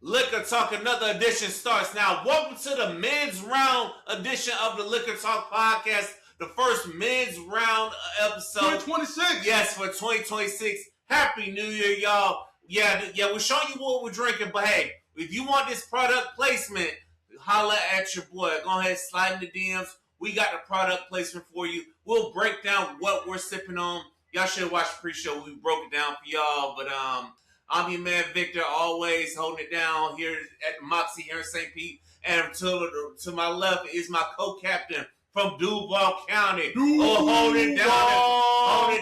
Liquor Talk, another edition starts now. Welcome to the men's round edition of the Liquor Talk podcast. The first men's round episode. 2026. Yes, for 2026. Happy New Year, y'all. Yeah, we're showing you what we're drinking, but hey, if you want this product placement, holla at your boy. Go ahead, slide in the DMs. We got the product placement for you. We'll break down what we're sipping on. Y'all should watch the pre-show. We broke it down for y'all, but I'm your man Victor, always holding it down here at the Moxie here in St. Pete. And to my left is my co-captain from Duval County. Hold it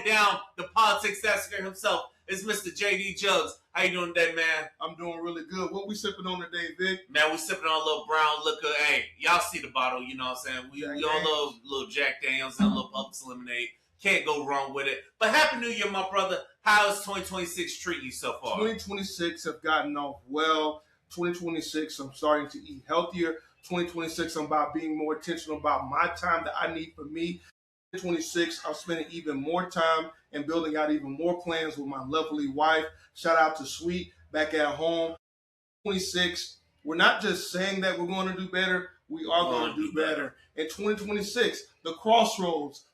down. The politics expert himself is Mr. JD Jugs. How you doing today, man? I'm doing really good. What we sipping on today, Vic? Man, we sipping on a little brown liquor. Hey, y'all see the bottle, you know what I'm saying? We on a little Jack Daniels and a little Publix lemonade. Can't go wrong with it. But Happy New Year, my brother. How is 2026 treating you so far? 2026 have gotten off well. 2026, I'm starting to eat healthier. 2026, I'm about being more intentional about my time that I need for me. 2026, I'm spending even more time and building out even more plans with my lovely wife. Shout out to Sweet back at home. 26, we're not just saying that we're going to do better. We are going to do better. In 2026, the crossroads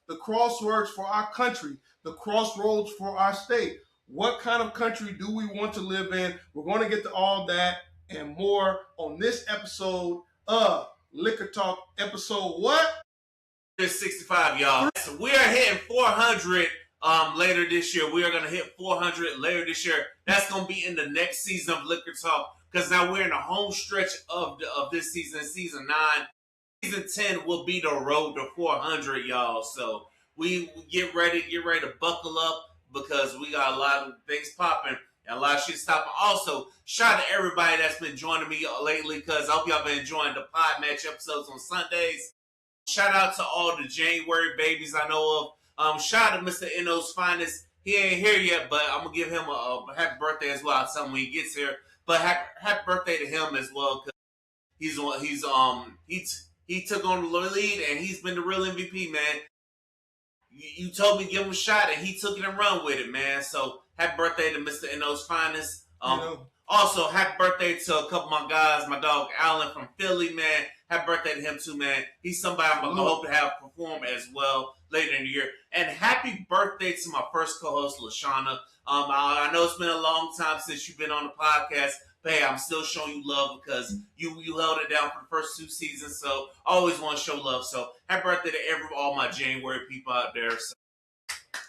for our country, the crossroads for our state. What kind of country do we want to live in? We're going to get to all that and more on this episode of Liquor Talk. Episode what? 65, y'all. So we are hitting 400 later this year. We are going to hit 400 later this year. That's going to be in the next season of Liquor Talk because now we're in the home stretch of this season, season 9. Season 10 will be the road to 400, y'all. So we get ready to buckle up because we got a lot of things popping and a lot of shit stopping. Also, shout out to everybody that's been joining me lately because I hope y'all been enjoying the pod match episodes on Sundays. Shout out to all the January babies I know of. Shout out to Mr. Inno's Finest. He ain't here yet, but I'm going to give him a happy birthday as well. I'll tell him when he gets here. But happy birthday to him as well because he took on the lead, and he's been the real MVP, man. You told me to give him a shot, and he took it and run with it, man. So, happy birthday to Mr. Inno's Finest. Also, happy birthday to a couple of my guys, my dog Alan from Philly, man. Happy birthday to him, too, man. He's somebody I'm going to hope to have perform as well later in the year. And happy birthday to my first co-host, LaShawna. I know it's been a long time since you've been on the podcast, but hey, I'm still showing you love because you held it down for the first 2 seasons, so I always want to show love. So happy birthday to all my January people out there. So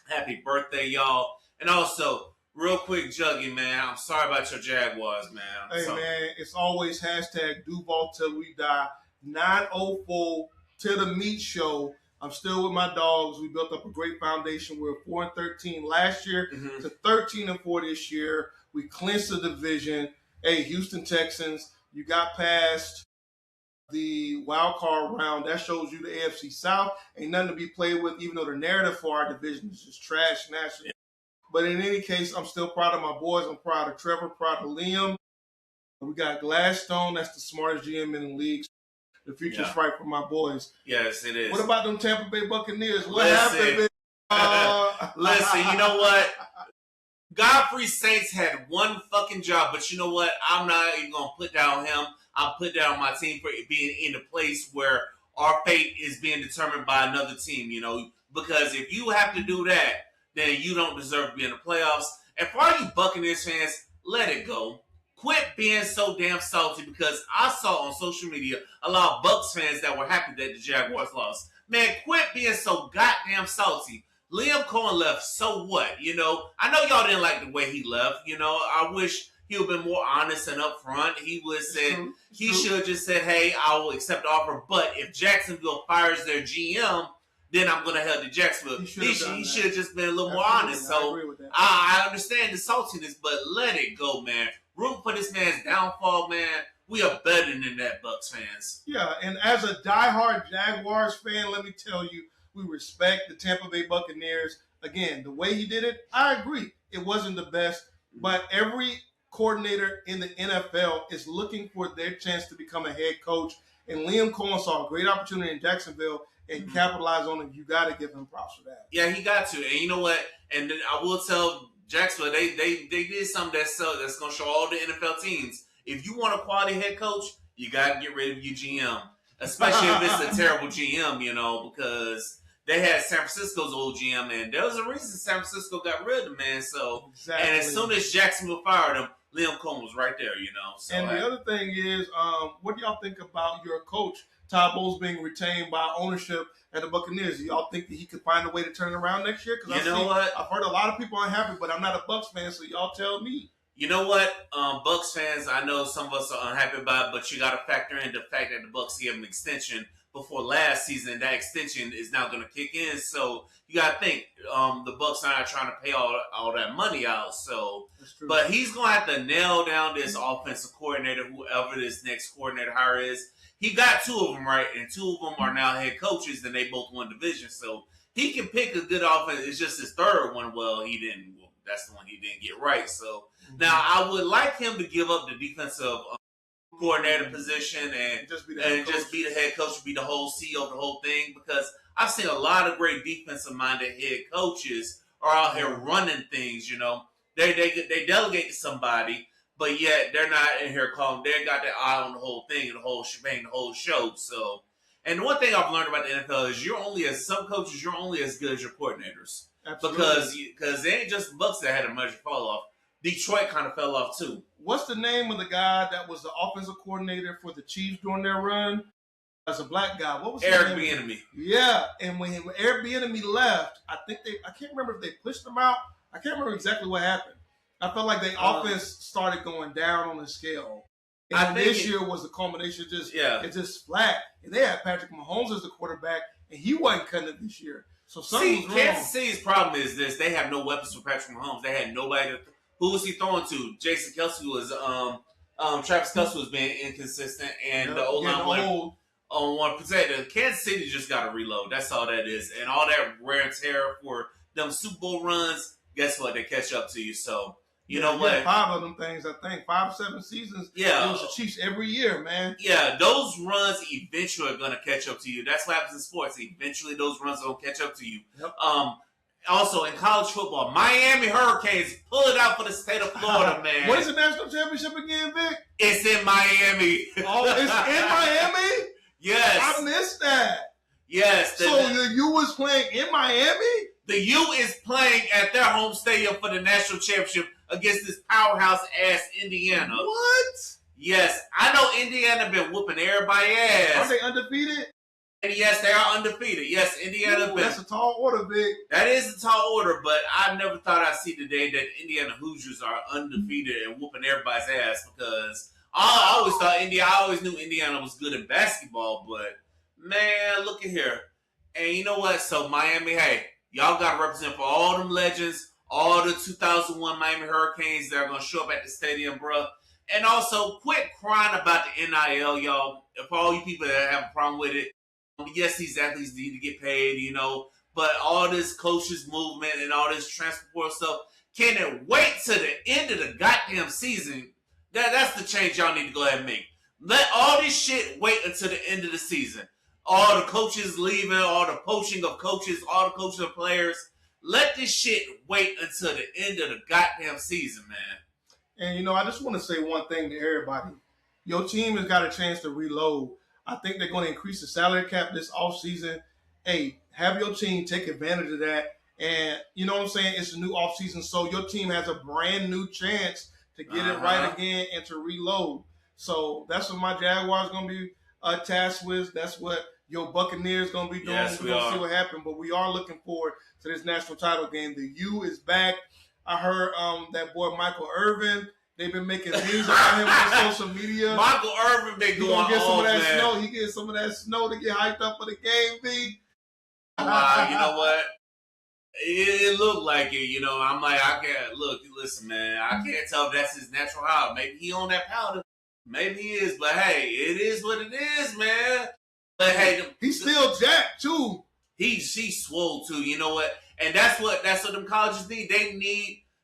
happy birthday, y'all. And also, real quick, Juggy, man, I'm sorry about your Jaguars, man. Man, it's always hashtag Duval till we die. 904 to the meat show. I'm still with my dogs. We built up a great foundation. We were 4-13 last year to 13-4 this year. We clinched the division. Hey, Houston Texans, you got past the wild card round. That shows you the AFC South. Ain't nothing to be played with, even though the narrative for our division is just trash nationally. Yeah. But in any case, I'm still proud of my boys. I'm proud of Trevor, proud of Liam. We got Gladstone. That's the smartest GM in the league. The future's bright for my boys. Yes, it is. What about them Tampa Bay Buccaneers? What happened? Listen, you know what? Godfrey Saints had one fucking job, but you know what? I'm not even going to put down him. I'll put down my team for being in a place where our fate is being determined by another team, you know? Because if you have to do that, then you don't deserve to be in the playoffs. And for all you Buccaneers fans, let it go. Quit being so damn salty because I saw on social media a lot of Bucs fans that were happy that the Jaguars lost. Man, quit being so goddamn salty. Liam Cohen left, so what? You know, I know y'all didn't like the way he left. You know, I wish he would have been more honest and upfront. He would have said, he should have just said, hey, I will accept the offer. But if Jacksonville fires their GM, then I'm going to head to Jacksonville. He should have just been a little more honest. So I understand the saltiness, but let it go, man. Root for this man's downfall, man. We are better than that, Bucs fans. Yeah, and as a diehard Jaguars fan, let me tell you, we respect the Tampa Bay Buccaneers. Again, the way he did it, I agree. It wasn't the best, but every coordinator in the NFL is looking for their chance to become a head coach. And Liam Cohen saw a great opportunity in Jacksonville and capitalized on it. You got to give him props for that. Yeah, he got to. And you know what? And I will tell Jacksonville, they did something that's going to show all the NFL teams. If you want a quality head coach, you got to get rid of your GM, especially if it's a terrible GM, because they had San Francisco's old GM, and there was a reason San Francisco got rid of the man. So, exactly. And as soon as Jacksonville fired him, Liam Cohen was right there, So, and the other thing is, what do y'all think about your coach, Todd Bowles, being retained by ownership at the Buccaneers? Do y'all think that he could find a way to turn around next year? Because I've heard a lot of people unhappy, but I'm not a Bucs fan, so y'all tell me. You know what, Bucs fans, I know some of us are unhappy about it, but you got to factor in the fact that the Bucs gave an extension before last season. That extension is now going to kick in, so you got to think the Bucs are not trying to pay all that money out. So, but he's going to have to nail down this offensive coordinator, whoever this next coordinator hire is. He got two of them right, and two of them are now head coaches, and they both won division. So he can pick a good offense. It's just his third one. Well, he didn't. Well, that's the one he didn't get right. So now I would like him to give up the defensive coordinator position and just be the head coach, be the whole CEO of the whole thing, because I've seen a lot of great defensive-minded head coaches are out here running things. They delegate to somebody, but yet they're not in here calling. They got their eye on the whole thing, the whole shebang, the whole show. So, and one thing I've learned about the NFL is some coaches you're only as good as your coordinators. Absolutely. Because they ain't just the Bucs that had a major fall off. Detroit kind of fell off too. What's the name of the guy that was the offensive coordinator for the Chiefs during their run? As a black guy, what was Eric Bieniemy? Yeah, and when Eric Bieniemy left, I can't remember if they pushed him out. I can't remember exactly what happened. I felt like the offense started going down on the scale. And this year was the culmination. It's just flat. And they had Patrick Mahomes as the quarterback, and he wasn't cutting it this year. So something was wrong. Kansas City's problem is this: they have no weapons for Patrick Mahomes. They had nobody. Who was he throwing to? Jason Kelce was. Travis Kelce was being inconsistent, and the O-line went on one percent. Kansas City just got to reload. That's all that is, and all that wear and tear for them Super Bowl runs. Guess what? They catch up to you. So. You know what? 5 of them things, I think. 5 or 7 seasons. Yeah. It was the Chiefs every year, man. Yeah, those runs eventually are going to catch up to you. That's what happens in sports. Eventually, those runs will catch up to you. Yep. Also, in college football, Miami Hurricanes pull it out for the state of Florida, man. What is the national championship again, Vic? It's in Miami. Oh, it's in Miami? Yes. I missed that. Yes. So the U was playing in Miami? The U is playing at their home stadium for the national championship against this powerhouse-ass Indiana. What? Yes. I know Indiana been whooping everybody's ass. Are they undefeated? And yes, they are undefeated. Yes, Indiana. That's a tall order, Vic. That is a tall order, but I never thought I'd see the day that Indiana Hoosiers are undefeated and whooping everybody's ass, because I always knew Indiana was good in basketball, but man, look at here. And you know what? So Miami, hey, y'all got to represent for all them legends, all the 2001 Miami Hurricanes that are going to show up at the stadium, bro. And also, quit crying about the NIL, y'all. For all you people that have a problem with it, yes, these athletes need to get paid, but all this coaches movement and all this transport stuff, can it wait to the end of the goddamn season? That's the change y'all need to go ahead and make. Let all this shit wait until the end of the season. All the coaches leaving, all the poaching of coaches, all the coaching of players. Let this shit wait until the end of the goddamn season, man. And, I just want to say one thing to everybody. Your team has got a chance to reload. I think they're going to increase the salary cap this offseason. Hey, have your team take advantage of that. And, you know what I'm saying? It's a new offseason, so your team has a brand new chance to get it right again and to reload. So that's what my Jaguars going to be tasked with. That's what your Buccaneers going to be doing. Yes, we're going to see what happens. But we are looking forward to this national title game. The U is back. I heard that boy Michael Irvin. They've been making news about him on social media. Michael Irvin been going on, man. Snow. He gets some of that snow to get hyped up for the game, B. Wow, you know what? It looked like it, I'm like, listen, man. I can't tell if that's his natural high. Maybe he on that powder. Maybe he is. But, hey, it is what it is, man. But, hey. He's still jacked, too. He's swole, too. You know what? And that's what them colleges need.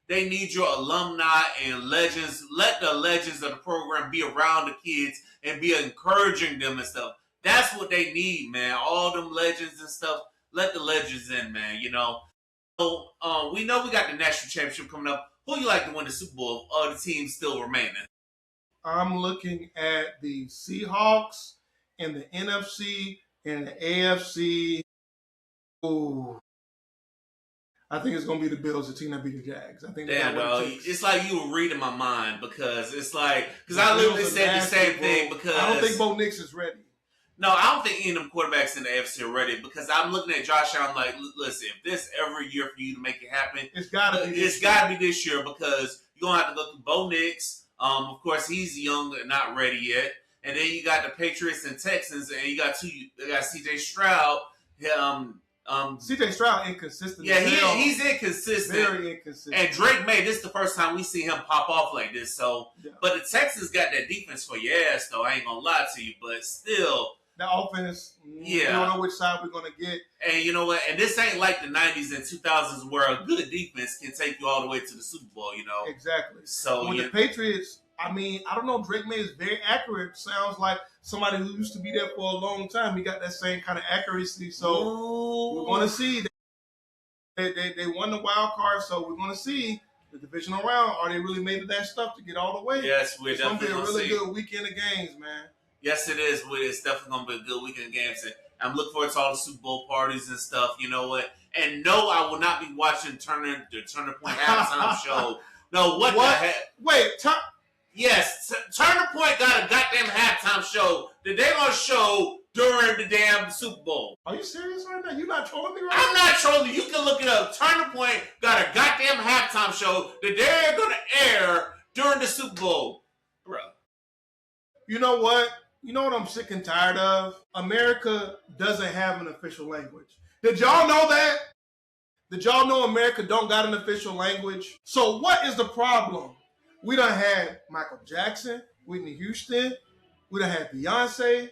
They need your alumni and legends. Let the legends of the program be around the kids and be encouraging them and stuff. That's what they need, man. All them legends and stuff. Let the legends in, man, So, we know we got the national championship coming up. Who you like to win the Super Bowl? The teams still remaining? I'm looking at the Seahawks and the NFC and the AFC. Ooh. I think it's going to be the Bills, the team that beat the Jags. I think damn, dog. It's like you were reading my mind because it's like, because I literally said the same thing because I don't think Bo Nix is ready. No, I don't think any of them quarterbacks in the AFC are ready because I'm looking at Josh Allen like, listen, if this every year for you to make it happen, it's got to be this year because you're going to have to go through Bo Nix. Of course, he's young and not ready yet. And then you got the Patriots and Texans, and you got C.J. Stroud. C.J. Stroud inconsistent. Yeah, he's inconsistent. Very inconsistent. And Drake May, this is the first time we see him pop off like this. So, yeah. But the Texans got that defense for your ass, though. I ain't going to lie to you. But still, the offense, we don't know which side we're going to get. And you know what? And this ain't like the 90s and 2000s where a good defense can take you all the way to the Super Bowl, you know? Exactly. So the Patriots, I mean, I don't know, Drake May is very accurate. Sounds like somebody who used to be there for a long time. He got that same kind of accuracy. So we're going to see. They won the wild card, so we're going to see the divisional round. Are they really made of that stuff to get all the way? Yes, we're definitely going to be a really good weekend of games, man. Yes, it is. It's definitely going to be a good weekend of games. And I'm looking forward to all the Super Bowl parties and stuff. You know what? And no, I will not be watching the Turner Point halftime show. No, what the heck? Wait, yes, Turner Point got a goddamn halftime show that they're going to show during the damn Super Bowl. Are you serious right now? You're not trolling me right now? I'm not trolling you. You can look it up. Turner Point got a goddamn halftime show that they're going to air during the Super Bowl. Bro. You know what? You know what I'm sick and tired of? America doesn't have an official language. Did y'all know that? Did y'all know America don't got an official language? So what is the problem? We done had Michael Jackson, Whitney Houston. We done had Beyonce.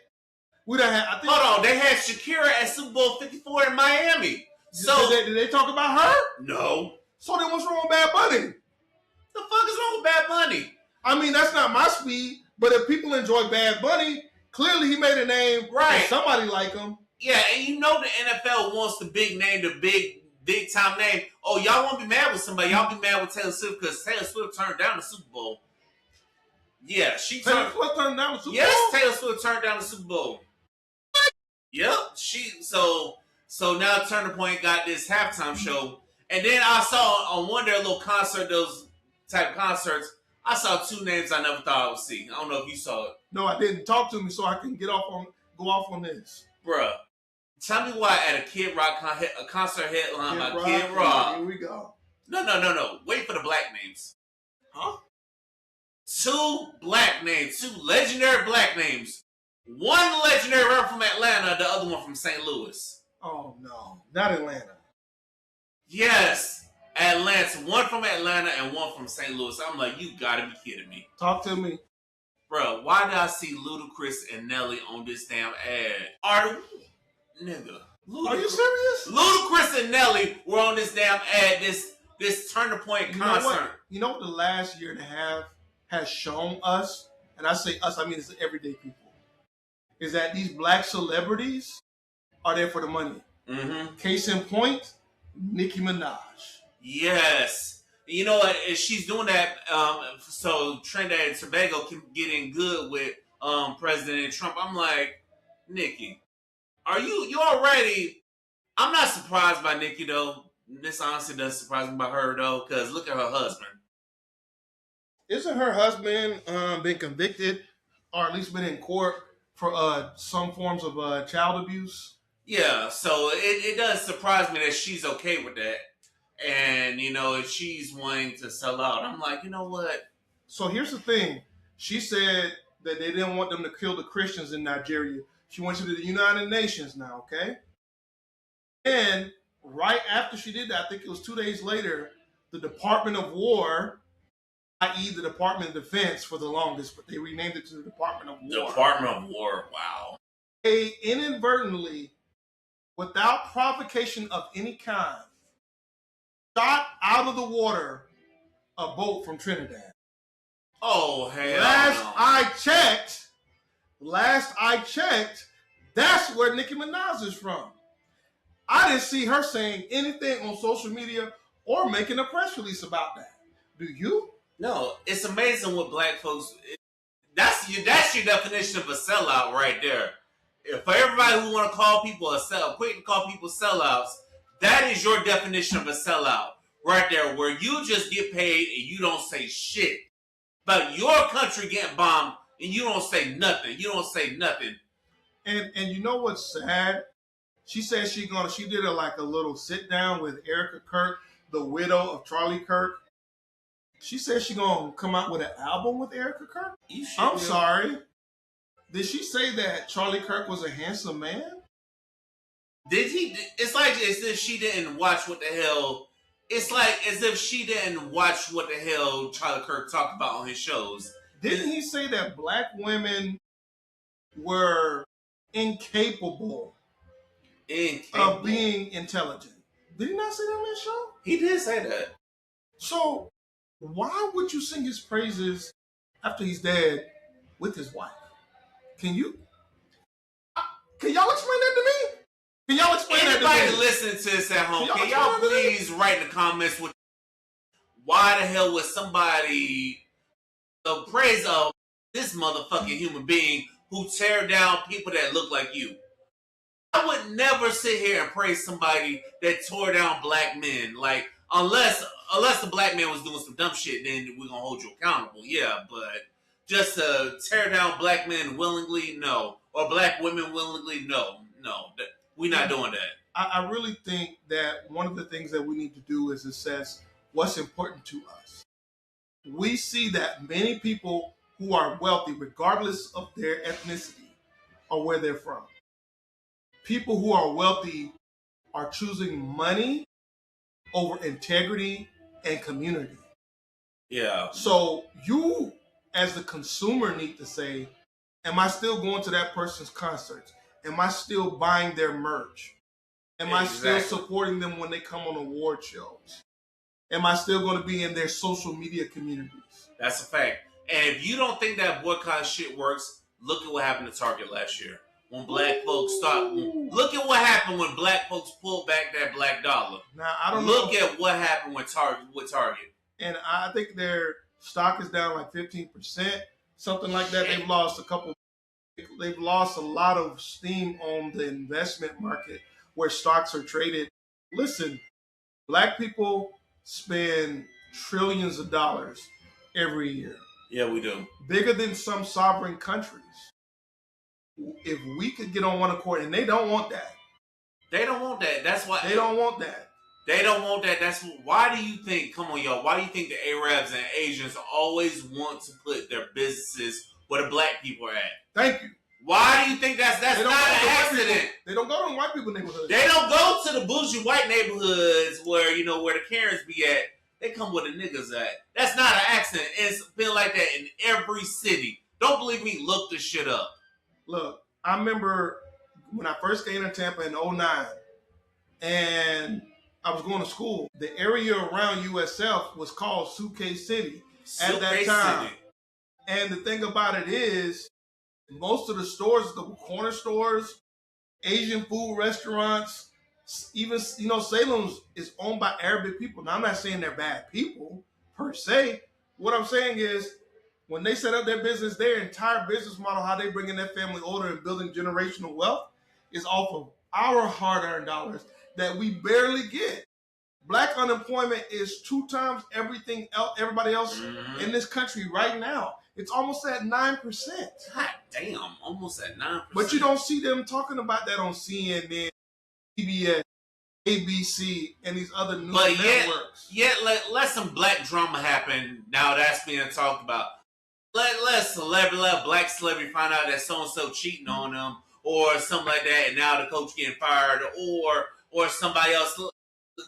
We done had, hold on, they had Shakira at Super Bowl 54 in Miami. So did they talk about her? No. So then what's wrong with Bad Bunny? The fuck is wrong with Bad Bunny? I mean, that's not my speed, but if people enjoy Bad Bunny, clearly he made a name. Right. Somebody like him. Yeah, and you know the NFL wants the big name, the big time name. Oh, y'all won't be mad with somebody. Y'all be mad with Taylor Swift because Taylor Swift turned down the Super Bowl. Yeah, Taylor Swift turned down the Super Bowl? Yes, Taylor Swift turned down the Super Bowl. Yep. So now Turner Point got this halftime show. And then I saw on one of their little concert, those type of concerts, I saw two names I never thought I would see. I don't know if you saw it. No, I didn't. Talk to me so I can go off on this. Bruh, tell me why at a Kid Rock a concert headline by Kid Rock. Here we go. No. Wait for the black names. Huh? Two black names. Two legendary black names. One legendary rapper from Atlanta, the other one from St. Louis. Oh, no. Not Atlanta. Yes. Atlanta. One from Atlanta and one from St. Louis. I'm like, you gotta be kidding me. Talk to me. Bro, why did I see Ludacris and Nelly on this damn ad? Nigga. Are you serious? Ludacris and Nelly were on this damn ad, this Turner Point concert. You know what the last year and a half has shown us, and I say us, I mean it's the everyday people, is that these black celebrities are there for the money. Mm-hmm. Case in point, Nicki Minaj. Yes. You know what? She's doing that so Trinidad and Tobago can get in good with President Trump. I'm like, Nicki, are you already? I'm not surprised by Nicki though. This honestly doesn't surprise me by her though, because look at her husband. Isn't her husband been convicted, or at least been in court for some forms of child abuse? Yeah, so it does surprise me that she's okay with that. And, you know, if she's wanting to sell out, I'm like, you know what? So here's the thing. She said that they didn't want them to kill the Christians in Nigeria. She went to the United Nations now, okay? And right after she did that, I think it was 2 days later, the Department of War, i.e. the Department of Defense for the longest, but they renamed it to the Department of War. Department of War, wow. They inadvertently, without provocation of any kind, shot out of the water a boat from Trinidad. Oh, hell Last I checked, that's where Nicki Minaj is from. I didn't see her saying anything on social media or making a press release about that. Do you? No, it's amazing what black folks, That's your definition of a sellout right there. For everybody who want to call people quick to call people sellouts, that is your definition of a sellout right there, where you just get paid and you don't say shit about your country getting bombed and you don't say nothing. You don't say nothing. And you know what's sad? She said she did a little sit down with Erica Kirk, the widow of Charlie Kirk. She said she gonna come out with an album with Erica Kirk. I'm sorry. Did she say that Charlie Kirk was a handsome man? Did he? It's like as if she didn't watch what the hell. It's like as if she didn't watch what the hell Charlie Kirk talked about on his shows. Didn't he say that black women were incapable of being intelligent? Did he not say that on that show? He did say that. So why would you sing his praises after he's dead with his wife? Can y'all explain that to me? Can y'all explain that to me? Anybody listening to this at home, can y'all please write in the comments why the hell would somebody praise of this motherfucking human being who tear down people that look like you? I would never sit here and praise somebody that tore down black men. Like, unless the black man was doing some dumb shit, then we're gonna hold you accountable. Yeah, but just to tear down black men willingly, no. Or black women willingly, no. We're not doing that. I really think that one of the things that we need to do is assess what's important to us. We see that many people who are wealthy, regardless of their ethnicity or where they're from, people who are wealthy are choosing money over integrity and community. Yeah. So you, as the consumer, need to say, am I still going to that person's concerts? Am I still buying their merch? Am I still supporting them when they come on award shows? Am I still going to be in their social media communities? That's a fact. And if you don't think that boycott shit works, look at what happened to Target last year. When black folks look at what happened when black folks pulled back that black dollar. Now, I don't look at what happened with Target. And I think their stock is down like 15%, something like that. They've lost a lot of steam on the investment market where stocks are traded. Listen, black people spend trillions of dollars every year. Yeah, we do. Bigger than some sovereign countries. If we could get on one accord, and they don't want that. They don't want that. That's why they don't want that. They don't want that. Why do you think? Come on, y'all. Why do you think the Arabs and Asians always want to put their businesses where the black people are at? Thank you. Why do you think that's not an accident? They don't go to the white people neighborhoods. They don't go to the bougie white neighborhoods where where the Karens be at. They come where the niggas at. That's not an accident. It's been like that in every city. Don't believe me? Look this shit up. Look, I remember when I first came to Tampa in 2009, and I was going to school. The area around USF was called Suitcase City at that time. And the thing about it is, most of the stores, the corner stores, Asian food restaurants, even, Salem's is owned by Arabic people. Now, I'm not saying they're bad people per se. What I'm saying is, when they set up their business, their entire business model, how they bring in their family order and building generational wealth, is off of our hard-earned dollars that we barely get. Black unemployment is 2 times everybody else in this country right now. It's almost at 9%. God damn, almost at 9%. But you don't see them talking about that on CNN, CBS, ABC, and these other news networks. Yet let some black drama happen. Now that's being talked about. Let black celebrity find out that so-and-so cheating on them or something like that, and now the coach getting fired or somebody else.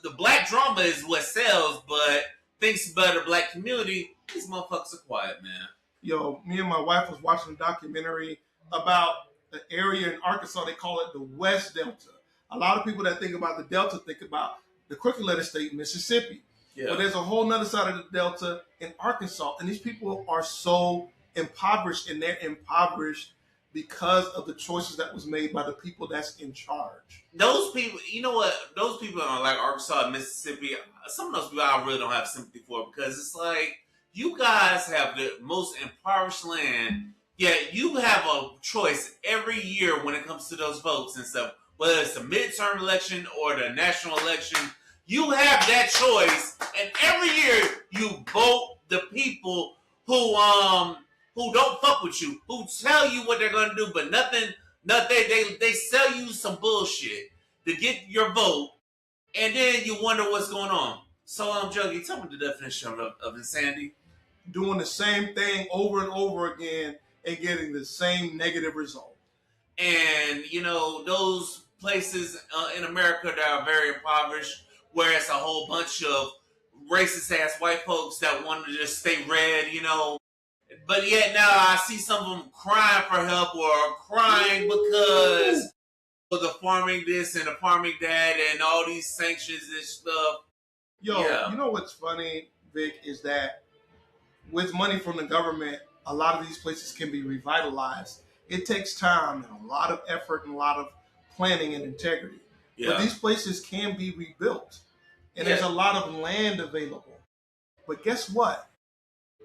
The black drama is what sells, but thanks about the black community, these motherfuckers are quiet, man. Yo, me and my wife was watching a documentary about the area in Arkansas. They call it the West Delta. A lot of people that think about the Delta think about the Crooked Letter State, Mississippi. Yeah. But there's a whole nother side of the Delta in Arkansas. And these people are so impoverished, and they're impoverished because of the choices that was made by the people that's in charge. Those people, you know what? Those people are like Arkansas and Mississippi. Some of those people I really don't have sympathy for, because it's like, you guys have the most impoverished land Yeah, you have a choice every year when it comes to those votes and stuff. Whether it's the midterm election or the national election, you have that choice, and every year you vote the people who don't fuck with you, who tell you what they're gonna do, but nothing. They sell you some bullshit to get your vote, and then you wonder what's going on. So, Juggy, tell me the definition of insanity. Doing the same thing over and over again and getting the same negative result. And those places in America that are very impoverished, where it's a whole bunch of racist ass white folks that want to just stay red, But yet now I see some of them crying for help or crying because of the farming this and the farming that and all these sanctions and stuff. Yo, You know what's funny, Vic, is that with money from the government, a lot of these places can be revitalized. It takes time and a lot of effort and a lot of planning and integrity. Yeah. But these places can be rebuilt. And there's a lot of land available. But guess what?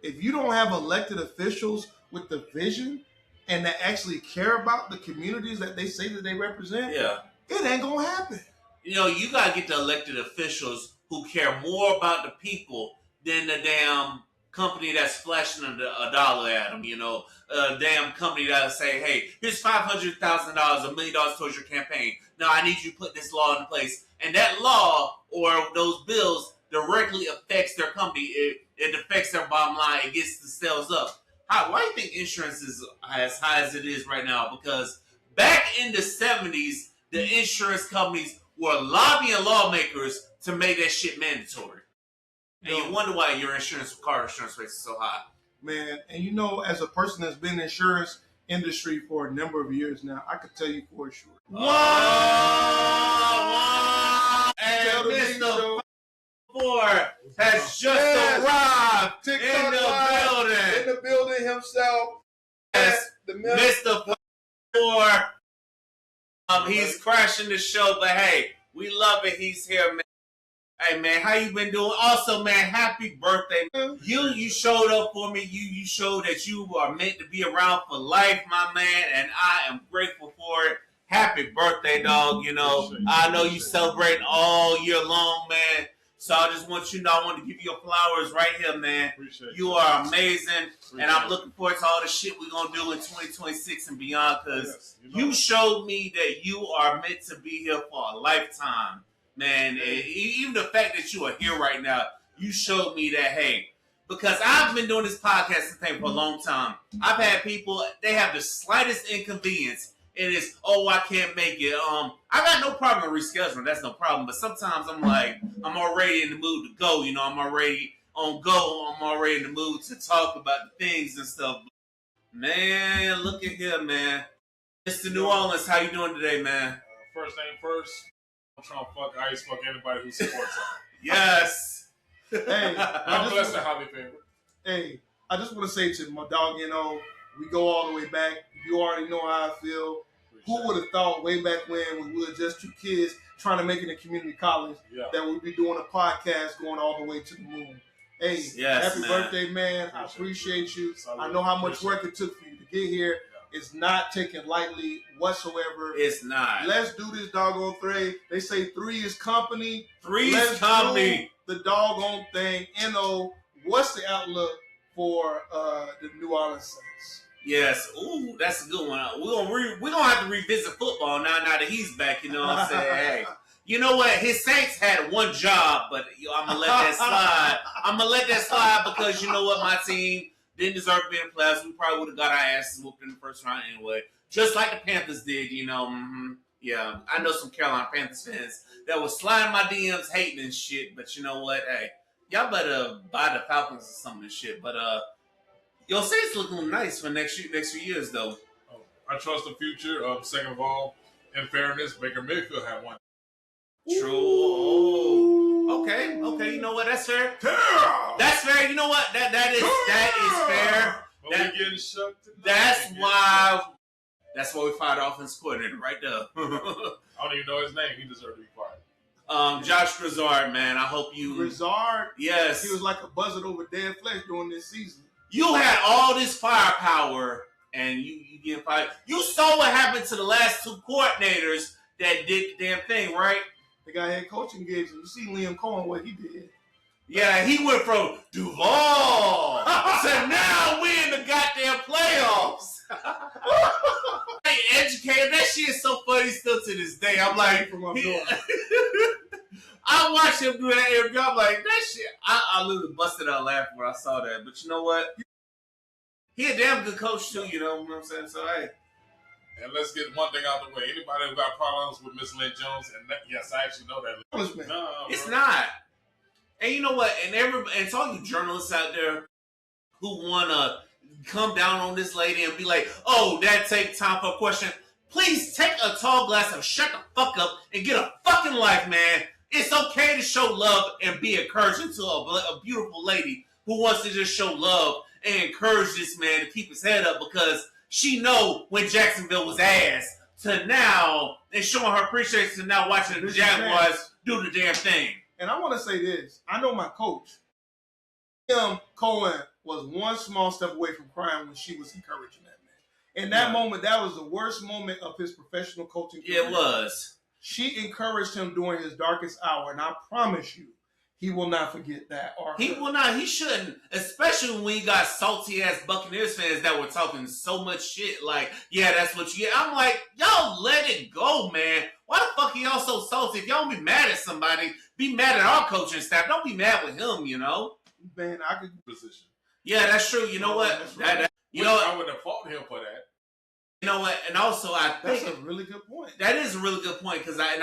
If you don't have elected officials with the vision and that actually care about the communities that they say that they represent, it ain't going to happen. You got to get the elected officials who care more about the people than the damn company that's flashing a dollar at them, a damn company that'll say, hey, here's $500,000, $1 million towards your campaign. Now I need you to put this law in place. And that law or those bills directly affects their company. It affects their bottom line. It gets the sales up. Why do you think insurance is as high as it is right now? Because back in the 70s, the insurance companies were lobbying lawmakers to make that shit mandatory. And you wonder why your car insurance rates are so high. Man, and as a person that's been in the insurance industry for a number of years now, I could tell you for sure. Whoa! And Mr. 4 has just arrived in the building. In the building himself. Yes, Mr. 4. He's crashing the show, but hey, we love it. He's here, man. Hey man, how you been doing? Also, man, happy birthday. You showed up for me. You showed that you are meant to be around for life, my man, and I am grateful for it. Happy birthday, dog. I know you celebrate all year long, man. So I just want you to know I want to give you your flowers right here, man. Appreciate you are amazing. And I'm looking forward to all the shit we're going to do in 2026 and beyond, because you showed me that you are meant to be here for a lifetime. Man, even the fact that you are here right now, you showed me that, hey, because I've been doing this podcasting thing for a long time. I've had people, they have the slightest inconvenience. It is, I can't make it. I got no problem with rescheduling. That's no problem. But sometimes I'm like, I'm already in the mood to go. I'm already on go. I'm already in the mood to talk about the things and stuff. Man, look at here, man. Mr. New Orleans, how you doing today, man? First thing first. I'm trying to fuck ice, fuck anybody who supports him. Yes. Hey, I'm blessed to have you, favorite. Hey, I just want to say to my dog, we go all the way back. You already know how I feel. Who would have thought way back when we were just two kids trying to make it in community college that we'd be doing a podcast going all the way to the moon? Hey, happy birthday, man. I appreciate you. I know how much work it took for you to get here. It's not taken lightly whatsoever. It's not. Let's do this doggone thing. They say 3 is company. 3 is company. The doggone thing. What's the outlook for the New Orleans Saints? Yes. Ooh, that's a good one. We're gonna have to revisit football now that he's back. You know what I'm saying? Hey. You know what? His Saints had one job, but I'm gonna let that slide. I'm gonna let that slide because you know what? My team didn't deserve to be in the playoffs. We probably would have got our asses whooped in the first round anyway. Just like the Panthers did, Yeah, I know some Carolina Panthers fans that was sliding my DMs hating and shit, but you know what? Hey, y'all better buy the Falcons or something and shit. But your Saints looking nice for next few years, though. I trust the future. Second of all, in fairness, Baker Mayfield had one. True. Oh, okay. You know what? That's fair. That's fair. You know what? That is fair. But we getting shucked tonight. That's why we fired offense coordinator right there. I don't even know his name. He deserved to be fired. Josh Grizzard, man. I hope you. Grizzard? Yes. He was like a buzzard over dead flesh during this season. You had all this firepower and you get fired. You saw what happened to the last two coordinators that did the damn thing, right? The guy had coaching gigs, and you see Liam Cohen, what he did. Yeah, he went from Duval to now we in the goddamn playoffs. Hey, educated, that shit is so funny still to this day. I'm like, from up north. I watched him do that interview. I'm like, that shit. I literally busted out laughing when I saw that. But you know what? He a damn good coach too. You know what I'm saying? So hey. And let's get one thing out the way. Anybody who got problems with Miss Lynn Jones, and that, yes, I actually know that. No, it's not. And you know what? And it's all you journalists out there who wanna come down on this lady and be like, "Oh, that take time for a question." Please take a tall glass of shut the fuck up and get a fucking life, man. It's okay to show love and be encouraging to a beautiful lady who wants to just show love and encourage this man to keep his head up because she know when Jacksonville was ass to now and showing her appreciation to now watching the Jaguars do the damn thing. And I want to say this. I know my coach. Cohen was one small step away from crying when she was encouraging that man. In that moment, that was the worst moment of his professional coaching career. It was. She encouraged him during his darkest hour, and I promise you, he will not forget that. He will not. He shouldn't. Especially when you got salty ass Buccaneers fans that were talking so much shit. Like, yeah, that's what you get. I'm like, y'all let it go, man. Why the fuck are y'all so salty? If y'all be mad at somebody, be mad at our coaching staff. Don't be mad with him, you know. Man, I could position. Yeah, that's true. You know what? Right. I wouldn't have fought him for that. You know what? And also, I think that's a really good point. That is a really good point because I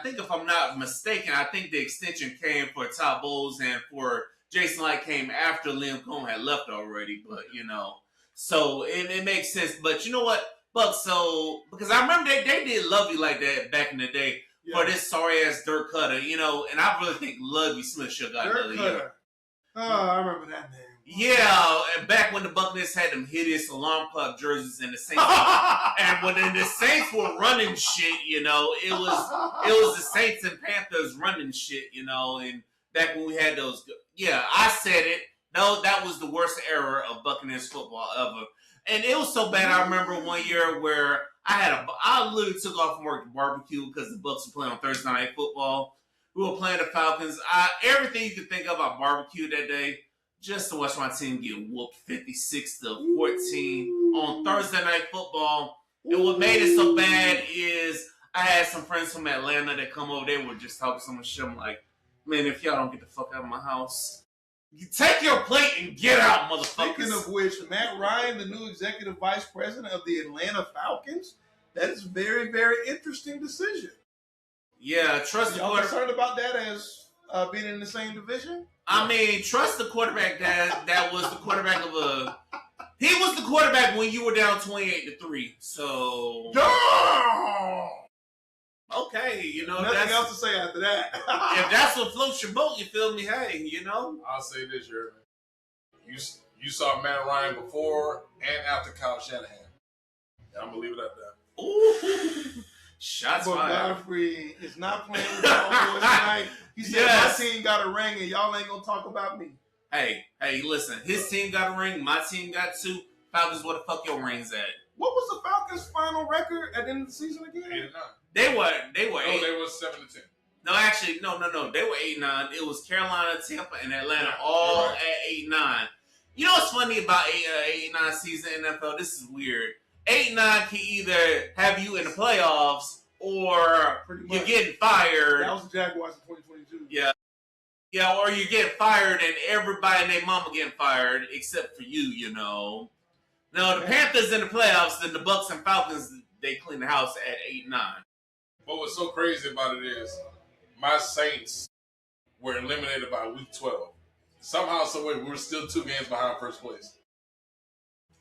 think if I'm not mistaken, I think the extension came for Todd Bowles and for Jason Light came after Liam Cohen had left already. But you know, so it makes sense. But you know what, Buck? So because I remember they did Lovey like that back in the day for this sorry ass Dirk Cutter, you know, and I really think Lovey Smith should have got another year. Oh, I remember that name. Yeah, and back when the Buccaneers had them hideous alarm clock jerseys and the Saints, and when the Saints were running shit, you know, it was the Saints and Panthers running shit, you know, and back when we had those, yeah, I said it. No, that was the worst era of Buccaneers football ever, and it was so bad. I remember one year where I literally took off from work to barbecue because the Bucs were playing on Thursday Night Football. We were playing the Falcons. Everything you could think of, I barbecued that day. Just to watch my team get whooped 56-14 on Thursday Night Football. And what made it so bad is I had some friends from Atlanta that come over. They were just talking so much shit. I'm like, man, if y'all don't get the fuck out of my house, you take your plate and get out, motherfuckers. Speaking of which, Matt Ryan, the new executive vice president of the Atlanta Falcons, that is a very, very interesting decision. Yeah, trust the quarterback. Y'all concerned about that as being in the same division? I mean, trust the quarterback that was the quarterback of a... He was the quarterback when you were down 28-3, so... Damn! Okay, you know... Nothing else to say after that. If that's what floats your boat, you feel me? Hey, you know? I'll say this, Jeremy. You saw Matt Ryan before and after Kyle Shanahan. And I'm going to leave it at that. Ooh! Shots fired. Godfrey is not playing with the Cowboys tonight. He said, my team got a ring and y'all ain't going to talk about me. Hey, listen. His team got a ring. My team got 2. Falcons, where the fuck your rings at? What was the Falcons' final record at the end of the season again? 8-9. They were 8. They were 7-10. No, actually, no. They were 8-9. It was Carolina, Tampa, and Atlanta all at 8-9. You know what's funny about 8-9 season NFL? This is weird. 8-9 can either have you in the playoffs or you're getting fired. That was the Jaguars in 2022. Yeah, or you get fired and everybody and their mama getting fired except for you, you know. Now, the Panthers in the playoffs, then the Bucs and Falcons, they clean the house at 8-9. But what's so crazy about it is my Saints were eliminated by week 12. Somehow, some way, we were still 2 games behind first place.